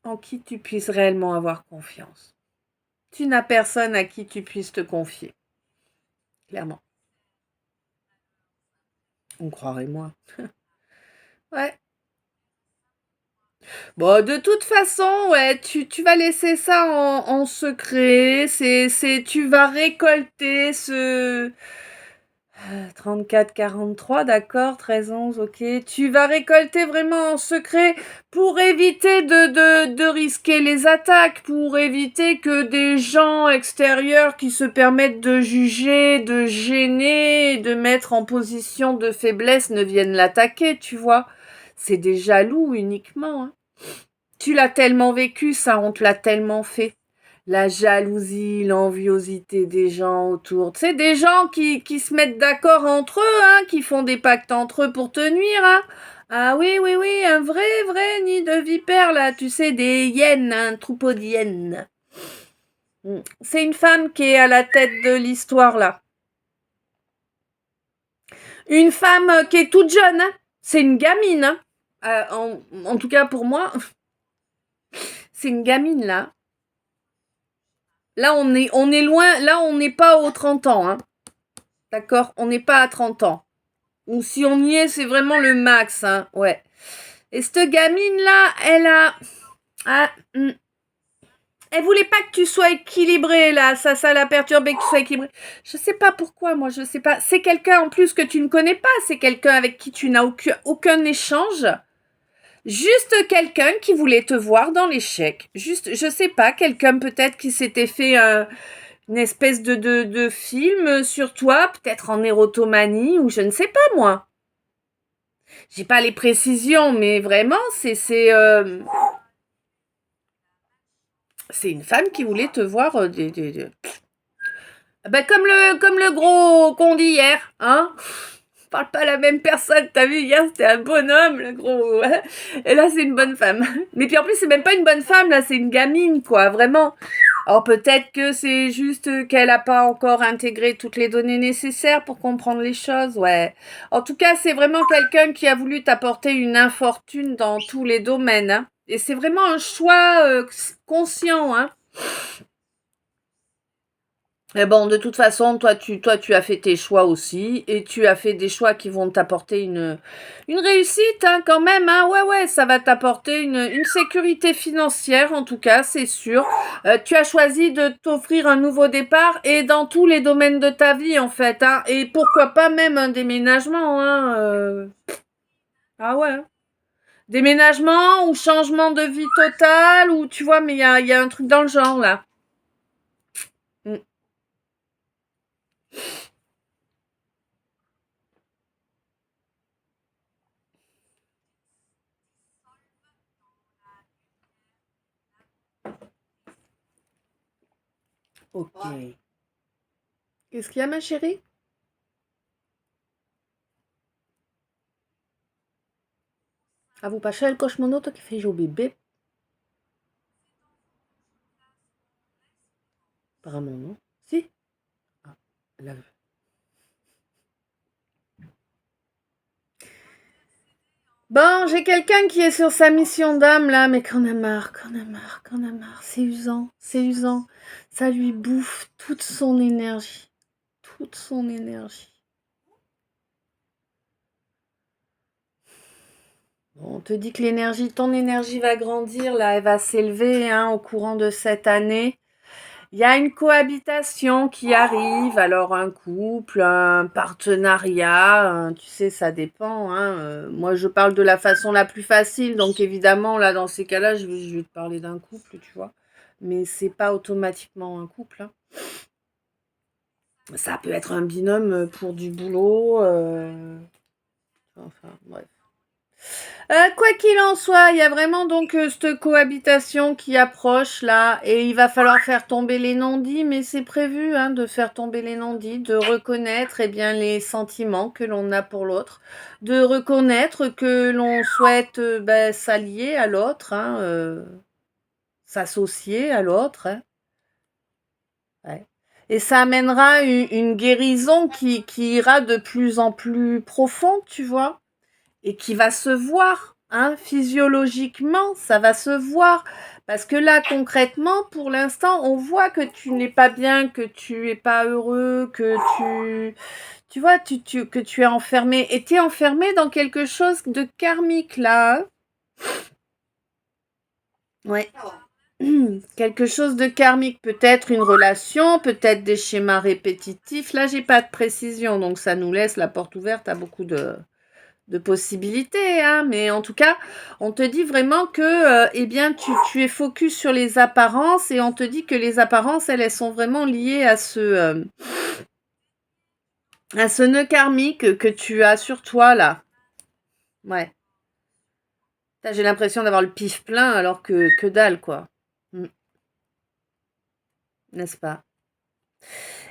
en qui tu puisses réellement avoir confiance. Tu n'as personne à qui tu puisses te confier, clairement. On croirait moi. Ouais. Bon, de toute façon, ouais, tu vas laisser ça en secret. Tu vas récolter ce 34-43, d'accord, 13-11, ok. Tu vas récolter vraiment en secret pour éviter de risquer les attaques, pour éviter que des gens extérieurs qui se permettent de juger, de gêner, de mettre en position de faiblesse ne viennent l'attaquer, tu vois. C'est des jaloux uniquement, hein. Tu l'as tellement vécu, ça, on te l'a tellement fait. La jalousie, l'enviosité des gens autour. Tu sais, des gens qui se mettent d'accord entre eux, hein, qui font des pactes entre eux pour te nuire, hein. Ah oui, oui, oui, un vrai nid de vipères, là, tu sais, des hyènes, un troupeau d'hyènes. C'est une femme qui est à la tête de l'histoire, là. Une femme qui est toute jeune, hein. C'est une gamine, hein. En tout cas, pour moi, c'est une gamine, là. Là, on est loin. Là, on n'est pas aux 30 ans. Hein. D'accord. On n'est pas à 30 ans. Ou si on y est, c'est vraiment le max. Hein. Ouais. Et cette gamine-là, elle a... Ah, elle voulait pas que tu sois équilibré, là. Ça l'a perturbé que tu sois équilibré. Je sais pas pourquoi, moi, je sais pas. C'est quelqu'un, en plus, que tu ne connais pas. C'est quelqu'un avec qui tu n'as aucun échange. Juste quelqu'un qui voulait te voir dans l'échec. Juste, je sais pas, quelqu'un peut-être qui s'était fait... une espèce de film sur toi, peut-être en érotomanie, ou je ne sais pas, moi. J'ai pas les précisions, mais vraiment, c'est une femme qui voulait te voir Ben, comme le gros qu'on dit hier, hein. On parle pas à la même personne, t'as vu, hier c'était un bonhomme, le gros, et là c'est une bonne femme. Mais puis en plus c'est même pas une bonne femme, là c'est une gamine, quoi, vraiment. Alors peut-être que c'est juste qu'elle a pas encore intégré toutes les données nécessaires pour comprendre les choses, ouais. En tout cas, c'est vraiment quelqu'un qui a voulu t'apporter une infortune dans tous les domaines, hein. Et c'est vraiment un choix conscient, hein. Mais bon, de toute façon, toi, tu as fait tes choix aussi, et tu as fait des choix qui vont t'apporter une réussite, hein, quand même, hein. Ouais, ouais, ça va t'apporter une sécurité financière, en tout cas, c'est sûr. Tu as choisi de t'offrir un nouveau départ, et dans tous les domaines de ta vie, en fait, hein. Et pourquoi pas même un déménagement, hein. Ah ouais. Hein. Déménagement ou changement de vie total, ou tu vois, mais il y a un truc dans le genre, là. Mm. Ok. Qu'est-ce qu'il y a, ma chérie? Ah, vous passez le cosmonaute qui fait au bébé? Apparemment, non. Si? Ah, là. Bon, j'ai quelqu'un qui est sur sa mission d'âme, là, mais qu'on a marre, qu'on a marre, qu'on a marre. C'est usant, c'est usant. Ça lui bouffe toute son énergie. Toute son énergie. Bon, on te dit que ton énergie va grandir, là, elle va s'élever, hein, au courant de cette année. Il y a une cohabitation qui arrive, alors un couple, un partenariat, tu sais, ça dépend, hein. Moi, je parle de la façon la plus facile, donc évidemment, là, dans ces cas-là, je vais te parler d'un couple, tu vois. Mais c'est pas automatiquement un couple, hein. Ça peut être un binôme pour du boulot, enfin, bref. Quoi qu'il en soit, il y a vraiment donc cette cohabitation qui approche là, et il va falloir faire tomber les non-dits, mais c'est prévu, hein, de faire tomber les non-dits, de reconnaître bien les sentiments que l'on a pour l'autre, de reconnaître que l'on souhaite s'allier à l'autre, hein, s'associer à l'autre, hein, ouais. Et ça amènera une guérison qui ira de plus en plus profonde, tu vois. Et qui va se voir, hein, physiologiquement, ça va se voir. Parce que là, concrètement, pour l'instant, on voit que tu n'es pas bien, que tu es pas heureux, que tu vois, que tu es enfermé. Et tu es enfermé dans quelque chose de karmique, là, hein. Ouais. Quelque chose de karmique, peut-être une relation, peut-être des schémas répétitifs. Là, j'ai pas de précision, donc ça nous laisse la porte ouverte à beaucoup de possibilités, hein. Mais en tout cas, on te dit vraiment que, eh bien, tu es focus sur les apparences et on te dit que les apparences, elles sont vraiment liées à ce nœud karmique que tu as sur toi là. Ouais. J'ai l'impression d'avoir le pif plein alors que dalle, quoi. Mm, n'est-ce pas?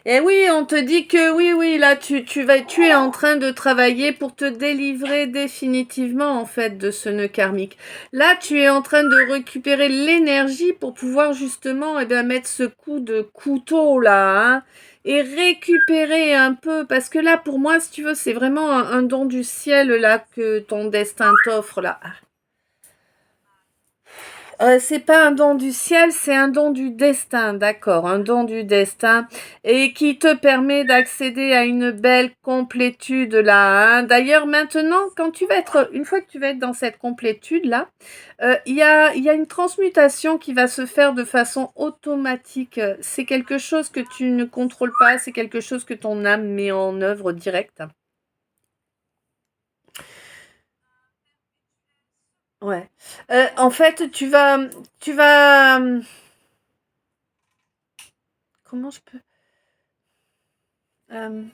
Et oui, on te dit que oui, oui, là, tu es en train de travailler pour te délivrer définitivement, en fait, de ce nœud karmique. Là, tu es en train de récupérer l'énergie pour pouvoir justement, eh bien, mettre ce coup de couteau, là, hein, et récupérer un peu, parce que là, pour moi, si tu veux, c'est vraiment un don du ciel, là, que ton destin t'offre, là. C'est pas un don du ciel, c'est un don du destin, d'accord, un don du destin et qui te permet d'accéder à une belle complétude là, hein. D'ailleurs, maintenant, une fois que tu vas être dans cette complétude là, il y a une transmutation qui va se faire de façon automatique. C'est quelque chose que tu ne contrôles pas, c'est quelque chose que ton âme met en œuvre direct. Ouais. En fait, tu vas, comment je peux, euh,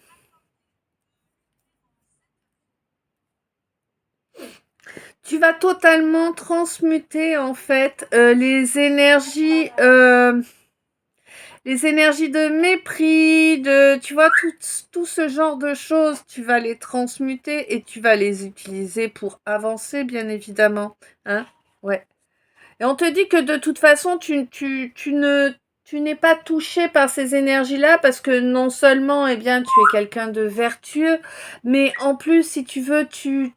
tu vas totalement transmuter en fait les énergies de mépris, tu vois, tout ce genre de choses, tu vas les transmuter et tu vas les utiliser pour avancer, bien évidemment. Hein? Ouais. Et on te dit que de toute façon, tu n'es pas touché par ces énergies-là parce que non seulement, eh bien, tu es quelqu'un de vertueux, mais en plus, si tu veux, tu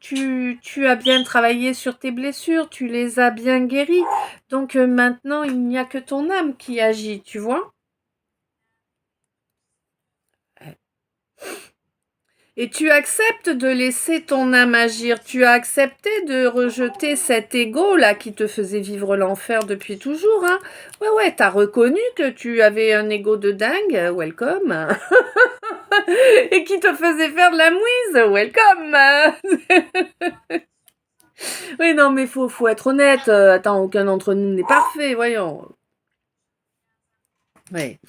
as bien travaillé sur tes blessures, tu les as bien guéries. Donc maintenant, il n'y a que ton âme qui agit, tu vois? Et tu acceptes de laisser ton âme agir. Tu as accepté de rejeter cet ego là qui te faisait vivre l'enfer depuis toujours, hein. Ouais, ouais, t'as reconnu que tu avais un ego de dingue, welcome. Et qui te faisait faire de la mouise, welcome. Oui, non, mais faut être honnête. Attends, aucun d'entre nous n'est parfait, voyons. Ouais.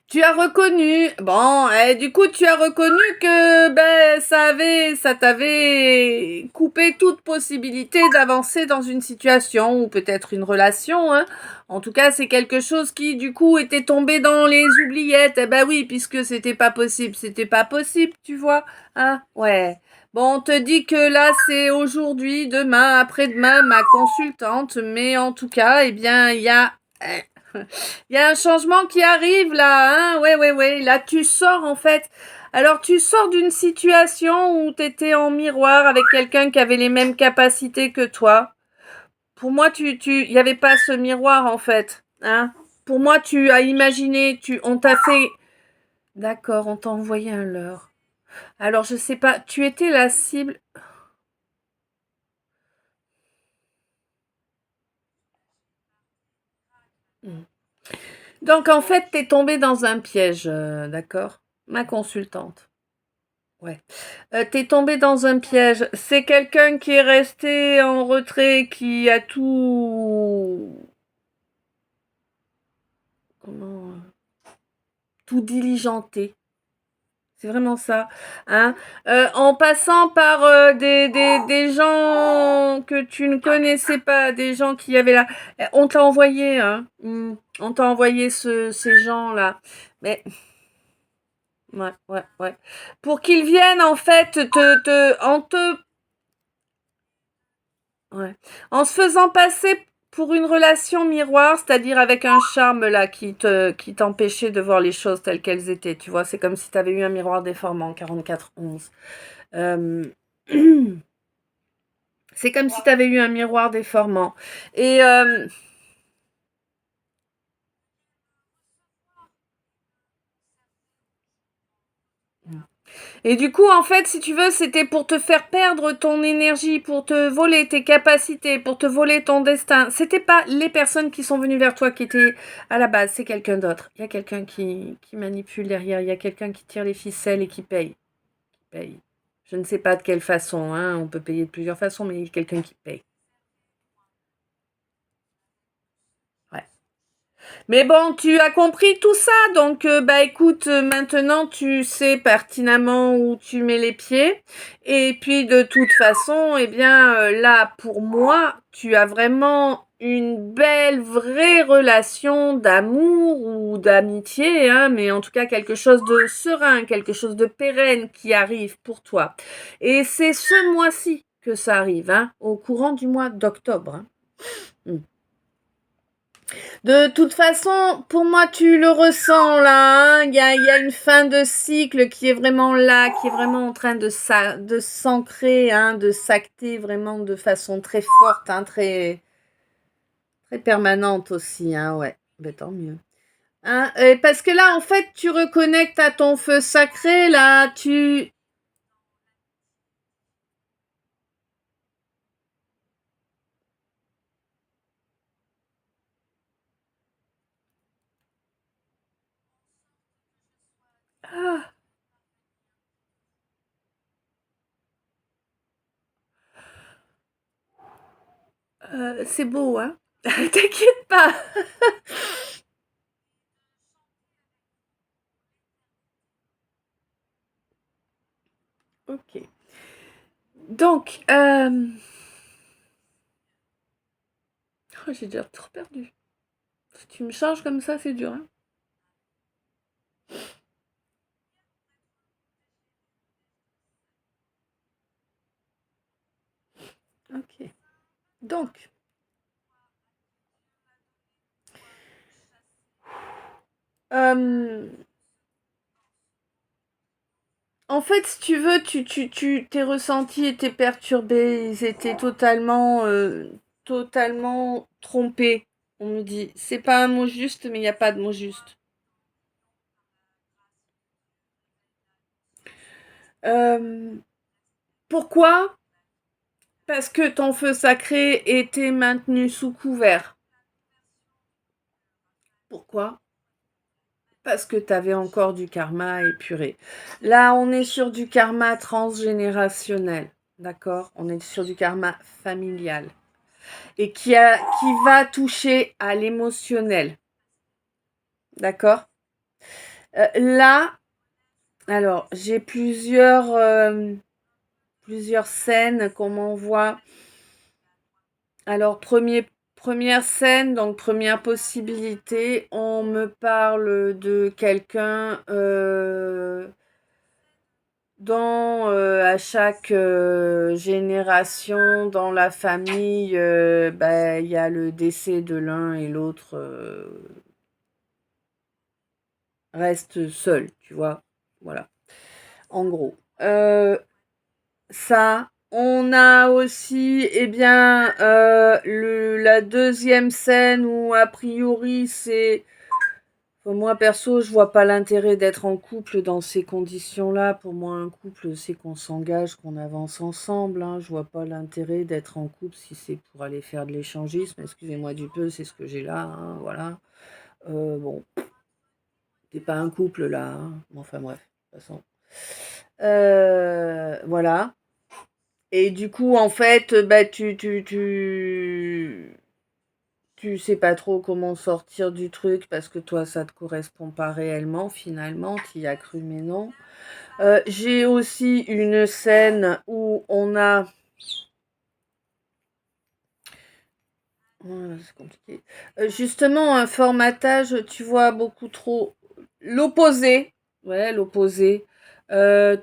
Tu as reconnu, bon, et du coup, tu as reconnu que ben ça t'avait coupé toute possibilité d'avancer dans une situation ou peut-être une relation, hein. En tout cas, c'est quelque chose qui, du coup, était tombé dans les oubliettes. Eh ben oui, puisque c'était pas possible, tu vois, hein, ouais. Bon, on te dit que là, c'est aujourd'hui, demain, après-demain, ma consultante, mais en tout cas, eh bien, il y a un changement qui arrive là, hein. Ouais, ouais, ouais. Là, tu sors en fait. Alors, tu sors d'une situation où tu étais en miroir avec quelqu'un qui avait les mêmes capacités que toi. Pour moi, il y avait pas ce miroir en fait, hein. Pour moi, tu as imaginé, on t'a fait. D'accord, on t'a envoyé un leurre. Alors, je sais pas, tu étais la cible. Hmm. Donc, en fait, t'es tombée dans un piège, d'accord? Ma consultante. Ouais. Tu tombé dans un piège. C'est quelqu'un qui est resté en retrait, qui a comment, tout diligenté. C'est vraiment ça, hein. En passant par des gens que tu ne connaissais pas, des gens qui avaient là. On t'a envoyé, hein. On t'a envoyé ces gens-là. Mais, ouais, ouais, ouais. Pour qu'ils viennent, en fait, ouais. En se faisant passer pour une relation miroir, c'est-à-dire avec un charme là qui t'empêchait de voir les choses telles qu'elles étaient. Tu vois, c'est comme si tu avais eu un miroir déformant 4411. Euh, c'est comme si tu avais eu un miroir déformant. Et Et du coup, en fait, si tu veux, c'était pour te faire perdre ton énergie, pour te voler tes capacités, pour te voler ton destin. C'était pas les personnes qui sont venues vers toi qui étaient à la base, c'est quelqu'un d'autre. Il y a quelqu'un qui manipule derrière, il y a quelqu'un qui tire les ficelles et qui paye. Paye. Je ne sais pas de quelle façon, hein. On peut payer de plusieurs façons, mais il y a quelqu'un qui paye. Ouais. Mais bon, tu as compris tout ça, donc bah écoute, maintenant tu sais pertinemment où tu mets les pieds. Et puis de toute façon, eh bien là, pour moi, tu as vraiment une belle, vraie relation d'amour ou d'amitié, hein, mais en tout cas quelque chose de serein, quelque chose de pérenne qui arrive pour toi. Et c'est ce mois-ci que ça arrive, hein, au courant du mois d'octobre. Hein. Mm. De toute façon, pour moi, tu le ressens là. Hein. Il y a une fin de cycle qui est vraiment là, qui est vraiment en train de s'ancrer, hein, de s'acter vraiment de façon très forte, hein, très, très permanente aussi. Hein, ouais, ben, tant mieux. Hein, parce que là, en fait, tu reconnectes à ton feu sacré. Là, tu... Ah, c'est beau, hein. T'inquiète pas. Ok. Donc, oh, j'ai déjà tout perdu. Si tu me charges comme ça, c'est dur. Hein. Ok. Donc, en fait, si tu veux, tes ressentis étaient perturbés, ils étaient totalement trompés. On me dit, c'est pas un mot juste, mais il n'y a pas de mot juste. Euh, Pourquoi? Parce que ton feu sacré était maintenu sous couvert. Pourquoi? Parce que tu avais encore du karma à épurer. Là, on est sur du karma transgénérationnel. D'accord? On est sur du karma familial. Et qui va toucher à l'émotionnel. D'accord? Là, alors, j'ai plusieurs scènes qu'on m'envoie. Alors, première scène, donc première possibilité, on me parle de quelqu'un dans à chaque génération dans la famille, bah, il y a le décès de l'un et l'autre reste seul, tu vois. Voilà, en gros. Ça, on a aussi, eh bien, la deuxième scène où a priori c'est... Moi perso, je vois pas l'intérêt d'être en couple dans ces conditions-là. Pour moi, un couple, c'est qu'on s'engage, qu'on avance ensemble. Hein. Je vois pas l'intérêt d'être en couple si c'est pour aller faire de l'échangisme. Excusez-moi du peu, c'est ce que j'ai là. Hein, voilà. Bon, t'es pas un couple là. Hein. Enfin bref, de toute façon. Voilà. Et du coup, en fait, bah, tu sais pas trop comment sortir du truc parce que toi, ça te correspond pas réellement, finalement. Tu y as cru, mais non. J'ai aussi une scène où on a... c'est compliqué. Justement, un formatage, tu vois, beaucoup trop l'opposé. Ouais, l'opposé.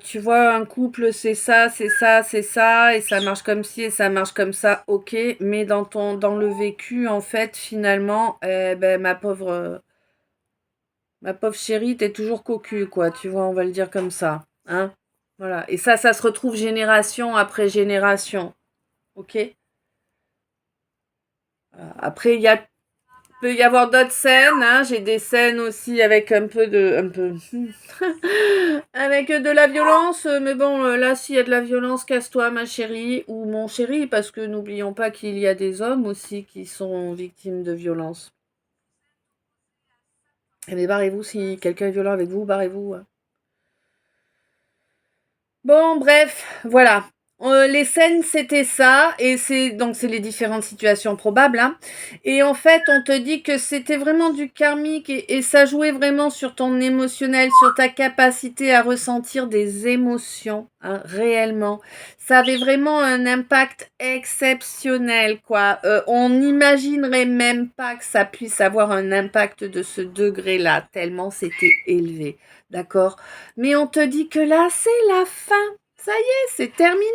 Tu vois, un couple, c'est ça, c'est ça, c'est ça, et ça marche comme ci, et ça marche comme ça, ok. Mais dans le vécu, en fait, finalement, ben, ma pauvre chérie, t'es toujours cocu, quoi. Tu vois, on va le dire comme ça. Hein? Voilà. Et ça se retrouve génération après génération. Ok? Après, il y a peut y avoir d'autres scènes, hein. J'ai des scènes aussi avec avec de la violence, mais bon, là, s'il y a de la violence, casse-toi, ma chérie, ou mon chéri, parce que n'oublions pas qu'il y a des hommes aussi qui sont victimes de violence. Eh bien, barrez-vous, si quelqu'un est violent avec vous, barrez-vous, hein. Bon, bref, voilà. Les scènes, c'était ça, et c'est les différentes situations probables, hein. Et en fait, on te dit que c'était vraiment du karmique et ça jouait vraiment sur ton émotionnel, sur ta capacité à ressentir des émotions, hein, réellement. Ça avait vraiment un impact exceptionnel, quoi. On n'imaginerait même pas que ça puisse avoir un impact de ce degré-là, tellement c'était élevé. D'accord? Mais on te dit que là, c'est la fin. Ça y est, c'est terminé.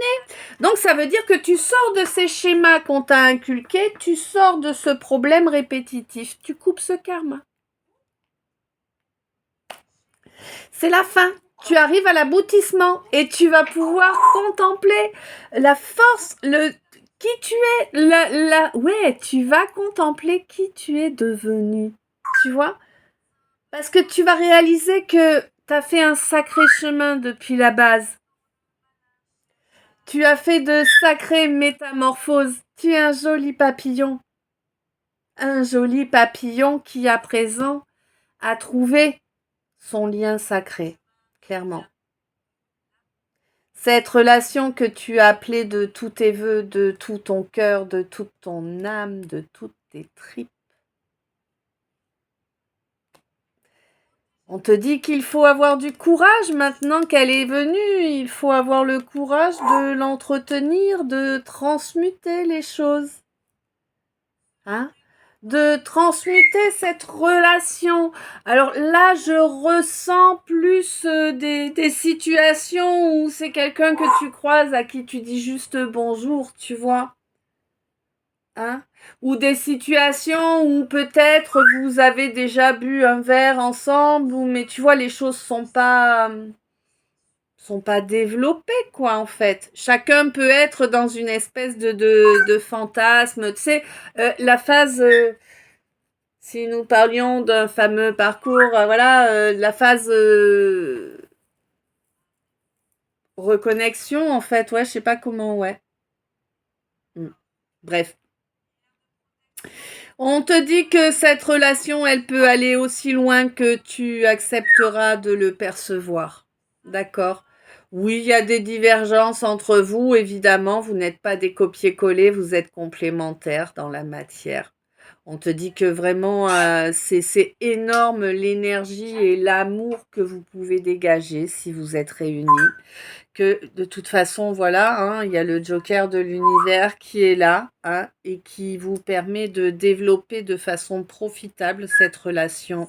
Donc ça veut dire que tu sors de ces schémas qu'on t'a inculqués, tu sors de ce problème répétitif, tu coupes ce karma. C'est la fin. Tu arrives à l'aboutissement et tu vas pouvoir contempler la force, qui tu es, ouais, tu vas contempler qui tu es devenu. Tu vois? Parce que tu vas réaliser que tu as fait un sacré chemin depuis la base. Tu as fait de sacrées métamorphoses. Tu es un joli papillon. Un joli papillon qui, à présent, a trouvé son lien sacré, clairement. Cette relation que tu as appelée de tous tes voeux, de tout ton cœur, de toute ton âme, de toutes tes tripes. On te dit qu'il faut avoir du courage maintenant qu'elle est venue. Il faut avoir le courage de l'entretenir, de transmuter les choses. Hein? De transmuter cette relation. Alors là, je ressens plus des situations où c'est quelqu'un que tu croises à qui tu dis juste bonjour, tu vois. Hein? Ou des situations où peut-être vous avez déjà bu un verre ensemble, mais tu vois, les choses sont pas développées, quoi, en fait. Chacun peut être dans une espèce de fantasme. Tu sais, la phase... si nous parlions d'un fameux parcours, voilà, la phase reconnexion, en fait, ouais, je sais pas comment, ouais. Bref. On te dit que cette relation, elle peut aller aussi loin que tu accepteras de le percevoir. D'accord? Oui, il y a des divergences entre vous, évidemment, vous n'êtes pas des copier-coller, vous êtes complémentaires dans la matière. On te dit que vraiment, c'est énorme l'énergie et l'amour que vous pouvez dégager si vous êtes réunis. Que de toute façon, voilà, hein, il y a le joker de l'univers qui est là, hein, et qui vous permet de développer de façon profitable cette relation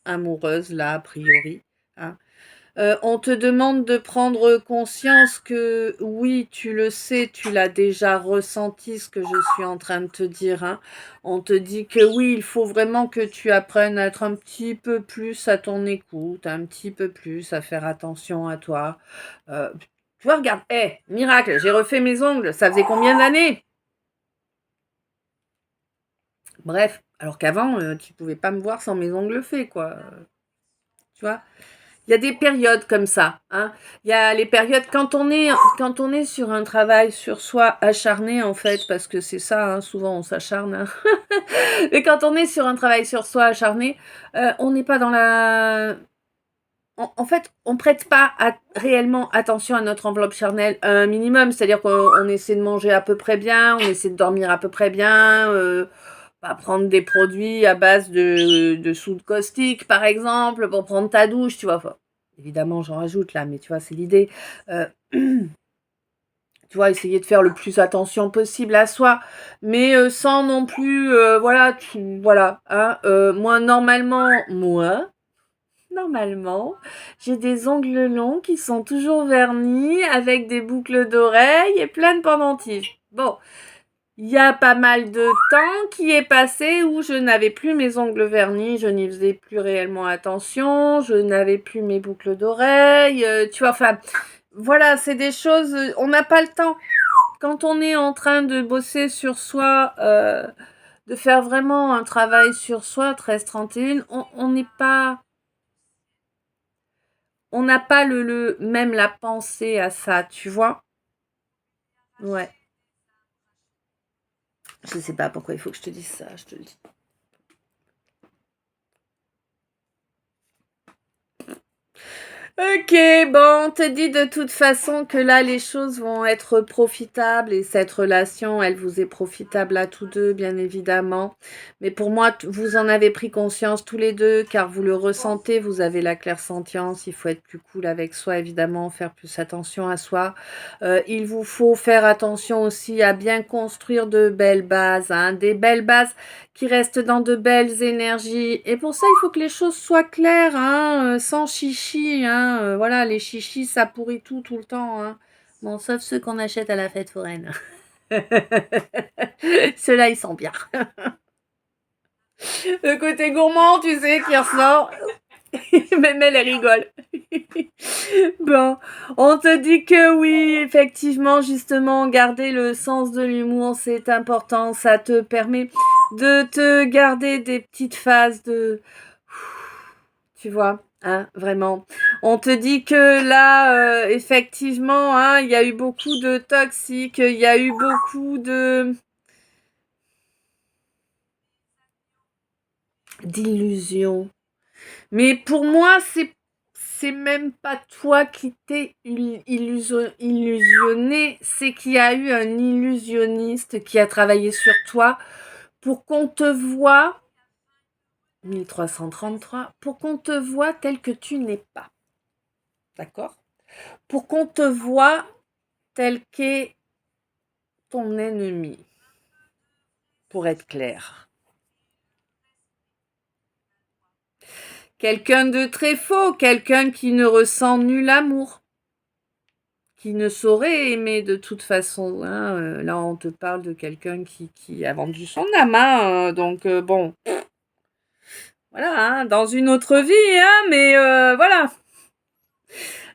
amoureuse, là, a priori. Hein. On te demande de prendre conscience que oui, tu le sais, tu l'as déjà ressenti, ce que je suis en train de te dire. Hein. On te dit que oui, il faut vraiment que tu apprennes à être un petit peu plus à ton écoute, un petit peu plus à faire attention à toi. Tu vois, regarde, miracle, j'ai refait mes ongles, ça faisait combien d'années? Bref, alors qu'avant, tu pouvais pas me voir sans mes ongles faits, quoi. Tu vois? Il y a des périodes comme ça, hein. Il y a les périodes quand on est sur un travail sur soi acharné en fait, parce que c'est ça, hein, souvent on s'acharne. Hein. Mais quand on est sur un travail sur soi acharné, on n'est pas dans la. En fait, on prête pas réellement attention à notre enveloppe charnelle un minimum, c'est-à-dire qu'on essaie de manger à peu près bien, on essaie de dormir à peu près bien. Pas prendre des produits à base de soude caustique, par exemple, pour prendre ta douche, tu vois. Enfin, évidemment, j'en rajoute là, mais tu vois, c'est l'idée. Tu vois, essayer de faire le plus attention possible à soi, mais sans non plus, voilà, voilà. Hein, normalement, j'ai des ongles longs qui sont toujours vernis, avec des boucles d'oreilles et plein de pendentifs. Bon, il y a pas mal de temps qui est passé où je n'avais plus mes ongles vernis, je n'y faisais plus réellement attention, je n'avais plus mes boucles d'oreilles, tu vois, enfin, voilà, c'est des choses, on n'a pas le temps. Quand on est en train de bosser sur soi, de faire vraiment un travail sur soi, 13-31, on n'est pas, on n'a pas même la pensée à ça, tu vois? Ouais. Je sais pas pourquoi il faut que je te dise ça, je te le dis. Ok, bon, on te dit de toute façon que là, les choses vont être profitables et cette relation, elle vous est profitable à tous deux, bien évidemment. Mais pour moi, vous en avez pris conscience tous les deux, car vous le ressentez, vous avez la clairsentience, il faut être plus cool avec soi, évidemment, faire plus attention à soi. Il vous faut faire attention aussi à bien construire de belles bases, hein, des belles bases qui restent dans de belles énergies. Et pour ça, il faut que les choses soient claires, hein, sans chichi, hein. Voilà, les chichis, ça pourrit tout le temps, hein. Bon, sauf ceux qu'on achète à la fête foraine. Ceux-là, ils sont bien. Le côté gourmand, tu sais, qui ressort. Même elle rigole. Bon, on te dit que oui, effectivement, justement, garder le sens de l'humour, c'est important. Ça te permet de te garder des petites phases de... Tu vois, hein, vraiment. On te dit que là, effectivement, hein, il y a eu beaucoup de toxiques, il y a eu beaucoup de... d'illusions. Mais pour moi, c'est même pas toi qui t'es illusionné, c'est qu'il y a eu un illusionniste qui a travaillé sur toi pour qu'on te voie, 1333, pour qu'on te voie tel que tu n'es pas. D'accord? Pour qu'on te voie tel qu'est ton ennemi. Pour être clair. Quelqu'un de très faux, quelqu'un qui ne ressent nul amour. Qui ne saurait aimer de toute façon. Hein. Là, on te parle de quelqu'un qui a vendu son âme. Hein. Donc, bon, voilà, hein, dans une autre vie, hein, mais voilà.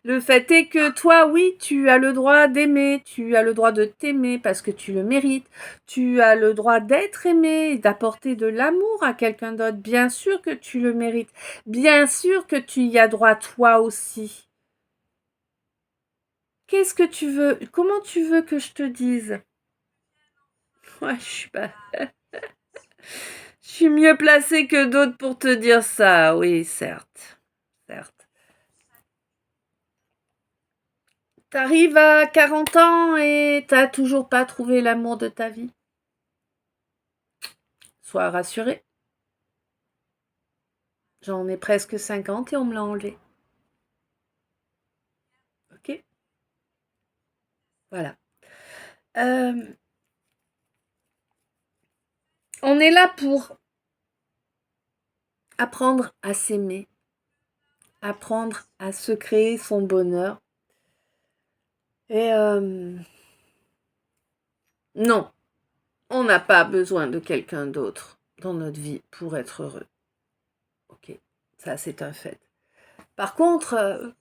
Le fait est que toi, oui, tu as le droit d'aimer, tu as le droit de t'aimer parce que tu le mérites. Tu as le droit d'être aimé et d'apporter de l'amour à quelqu'un d'autre. Bien sûr que tu le mérites. Bien sûr que tu y as droit toi aussi. Qu'est-ce que tu veux? Comment tu veux que je te dise? Ouais, je suis pas... Je suis mieux placée que d'autres pour te dire ça, oui, certes. Certes. T'arrives à 40 ans et t'as toujours pas trouvé l'amour de ta vie. Sois rassurée. J'en ai presque 50 et on me l'a enlevé. Ok? Voilà. On est là pour apprendre à s'aimer, apprendre à se créer son bonheur. Et non, on n'a pas besoin de quelqu'un d'autre dans notre vie pour être heureux. Ok, ça c'est un fait. Par contre,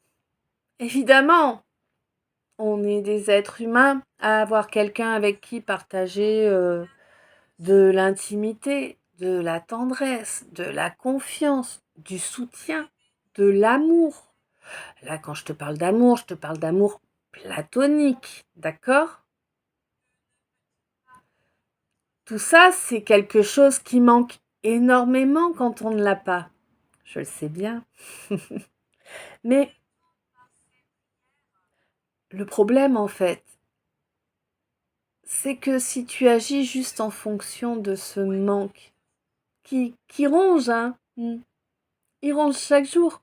évidemment, on est des êtres humains à avoir quelqu'un avec qui partager de l'intimité, de la tendresse, de la confiance, du soutien, de l'amour. Là, quand je te parle d'amour platonique, d'accord? Tout ça, c'est quelque chose qui manque énormément quand on ne l'a pas. Je le sais bien. Mais le problème, en fait, c'est que si tu agis juste en fonction de ce manque qui ronge, hein, il ronge chaque jour.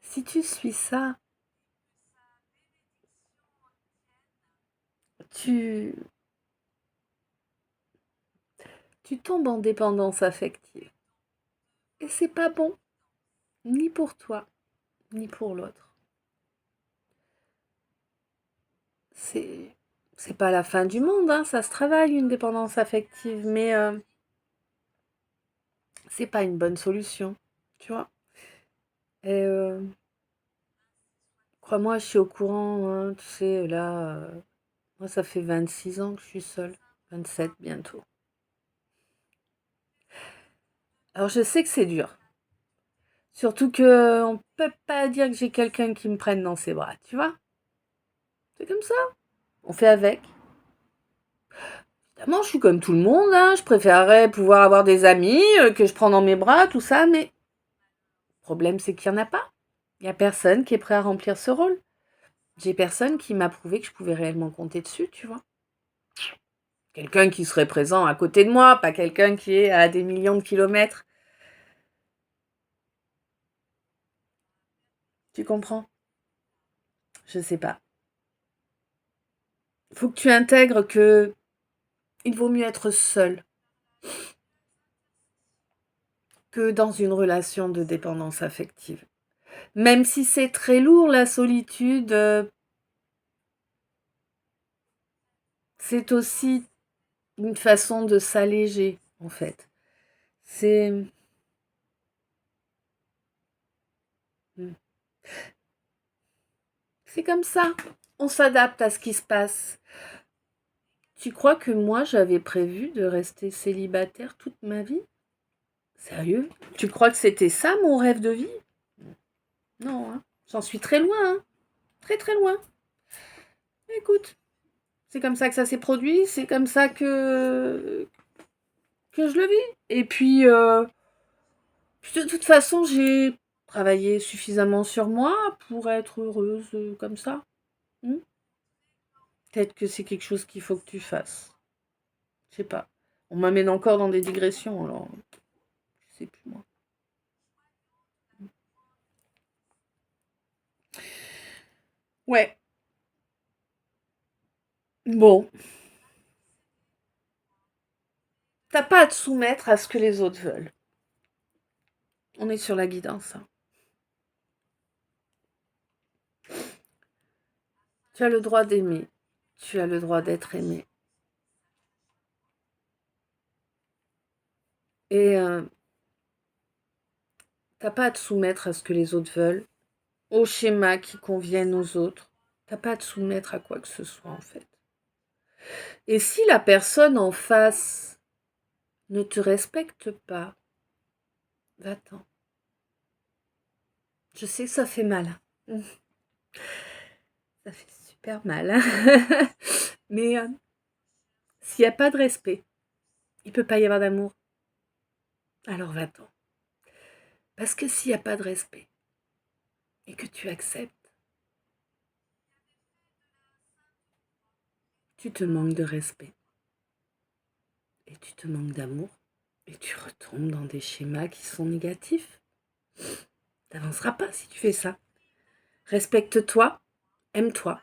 Si tu suis ça, tu, tu tombes en dépendance affective. Et c'est pas bon, ni pour toi, ni pour l'autre. C'est pas la fin du monde, hein, ça se travaille une dépendance affective, mais c'est pas une bonne solution, tu vois. Et crois-moi, je suis au courant, hein, tu sais, là, Moi, ça fait 26 ans que je suis seule. 27 bientôt. Alors, je sais que c'est dur. Surtout que on peut pas dire que j'ai quelqu'un qui me prenne dans ses bras, tu vois? C'est comme ça. On fait avec. Évidemment, je suis comme tout le monde, hein. Je préférerais pouvoir avoir des amis que je prends dans mes bras, tout ça, mais le problème, c'est qu'il n'y en a pas. Il n'y a personne qui est prêt à remplir ce rôle. J'ai personne qui m'a prouvé que je pouvais réellement compter dessus, tu vois. Quelqu'un qui serait présent à côté de moi, pas quelqu'un qui est à des millions de kilomètres. Tu comprends? Je sais pas. Faut que tu intègres que il vaut mieux être seul que dans une relation de dépendance affective. Même si c'est très lourd, la solitude, c'est aussi une façon de s'alléger, en fait. C'est mmh, c'est comme ça. On s'adapte à ce qui se passe. Tu crois que moi, j'avais prévu de rester célibataire toute ma vie? Sérieux? Tu crois que c'était ça mon rêve de vie? Non, hein. J'en suis très loin, hein. Très très loin. Écoute, c'est comme ça que ça s'est produit, c'est comme ça que je le vis. Et puis, de toute façon, j'ai travaillé suffisamment sur moi pour être heureuse comme ça. Hmm. Peut-être que c'est quelque chose qu'il faut que tu fasses. Je sais pas. On m'amène encore dans des digressions, alors je sais plus moi. Ouais. Bon, t'as pas à te soumettre à ce que les autres veulent. On est sur la guidance, hein. Tu as le droit d'aimer. Tu as le droit d'être aimé. Et t'as pas à te soumettre à ce que les autres veulent, aux schémas qui conviennent aux autres. T'as pas à te soumettre à quoi que ce soit, en fait. Et si la personne en face ne te respecte pas, va-t'en. Je sais que ça fait mal. Ça fait super mal, hein. Mais s'il n'y a pas de respect, il ne peut pas y avoir d'amour. Alors va-t'en. Parce que s'il n'y a pas de respect et que tu acceptes, tu te manques de respect et tu te manques d'amour et tu retombes dans des schémas qui sont négatifs. T'avanceras pas si tu fais ça. Respecte-toi, aime-toi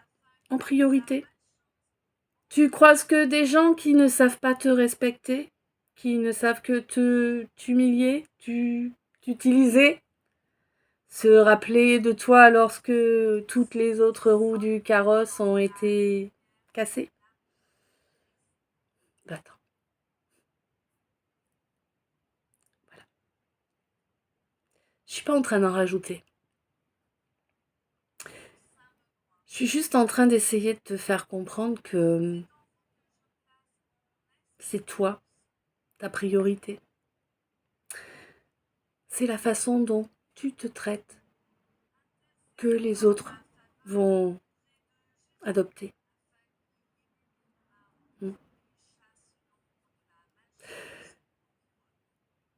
en priorité. Tu croises que des gens qui ne savent pas te respecter, qui ne savent que te t'humilier, t'utiliser, se rappeler de toi lorsque toutes les autres roues du carrosse ont été cassées. Va-t'en. Voilà. Je suis pas en train d'en rajouter. Je suis juste en train d'essayer de te faire comprendre que c'est toi, ta priorité. C'est la façon dont tu te traites que les autres vont adopter. Mm.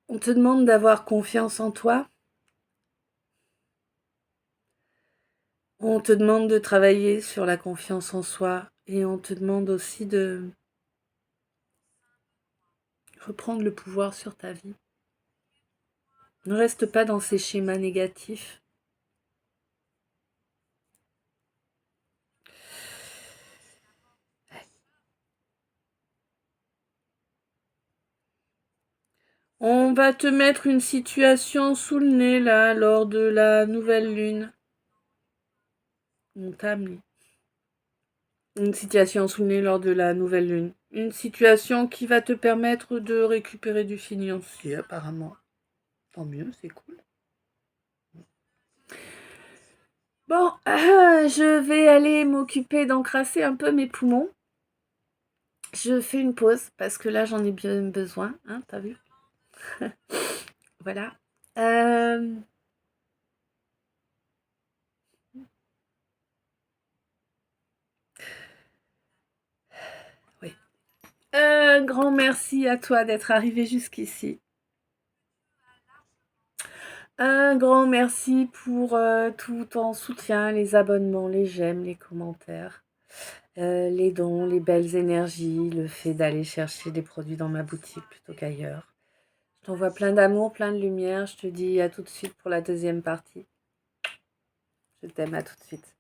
On te demande d'avoir confiance en toi. On te demande de travailler sur la confiance en soi et on te demande aussi de reprendre le pouvoir sur ta vie. Ne reste pas dans ces schémas négatifs. On va te mettre une situation sous le nez là lors de la nouvelle lune. On t'a mis une situation sous le nez lors de la nouvelle lune. Une situation qui va te permettre de récupérer du financier apparemment. Tant mieux, c'est cool. Bon, je vais aller m'occuper d'encrasser un peu mes poumons. Je fais une pause parce que là, j'en ai bien besoin, hein, tu vu? Voilà. Hem, oui. Un grand merci à toi d'être arrivé jusqu'ici. Un grand merci pour, tout ton soutien, les abonnements, les j'aime, les commentaires, les dons, les belles énergies, le fait d'aller chercher des produits dans ma boutique plutôt qu'ailleurs. Je t'envoie plein d'amour, plein de lumière. Je te dis à tout de suite pour la deuxième partie. Je t'aime, à tout de suite.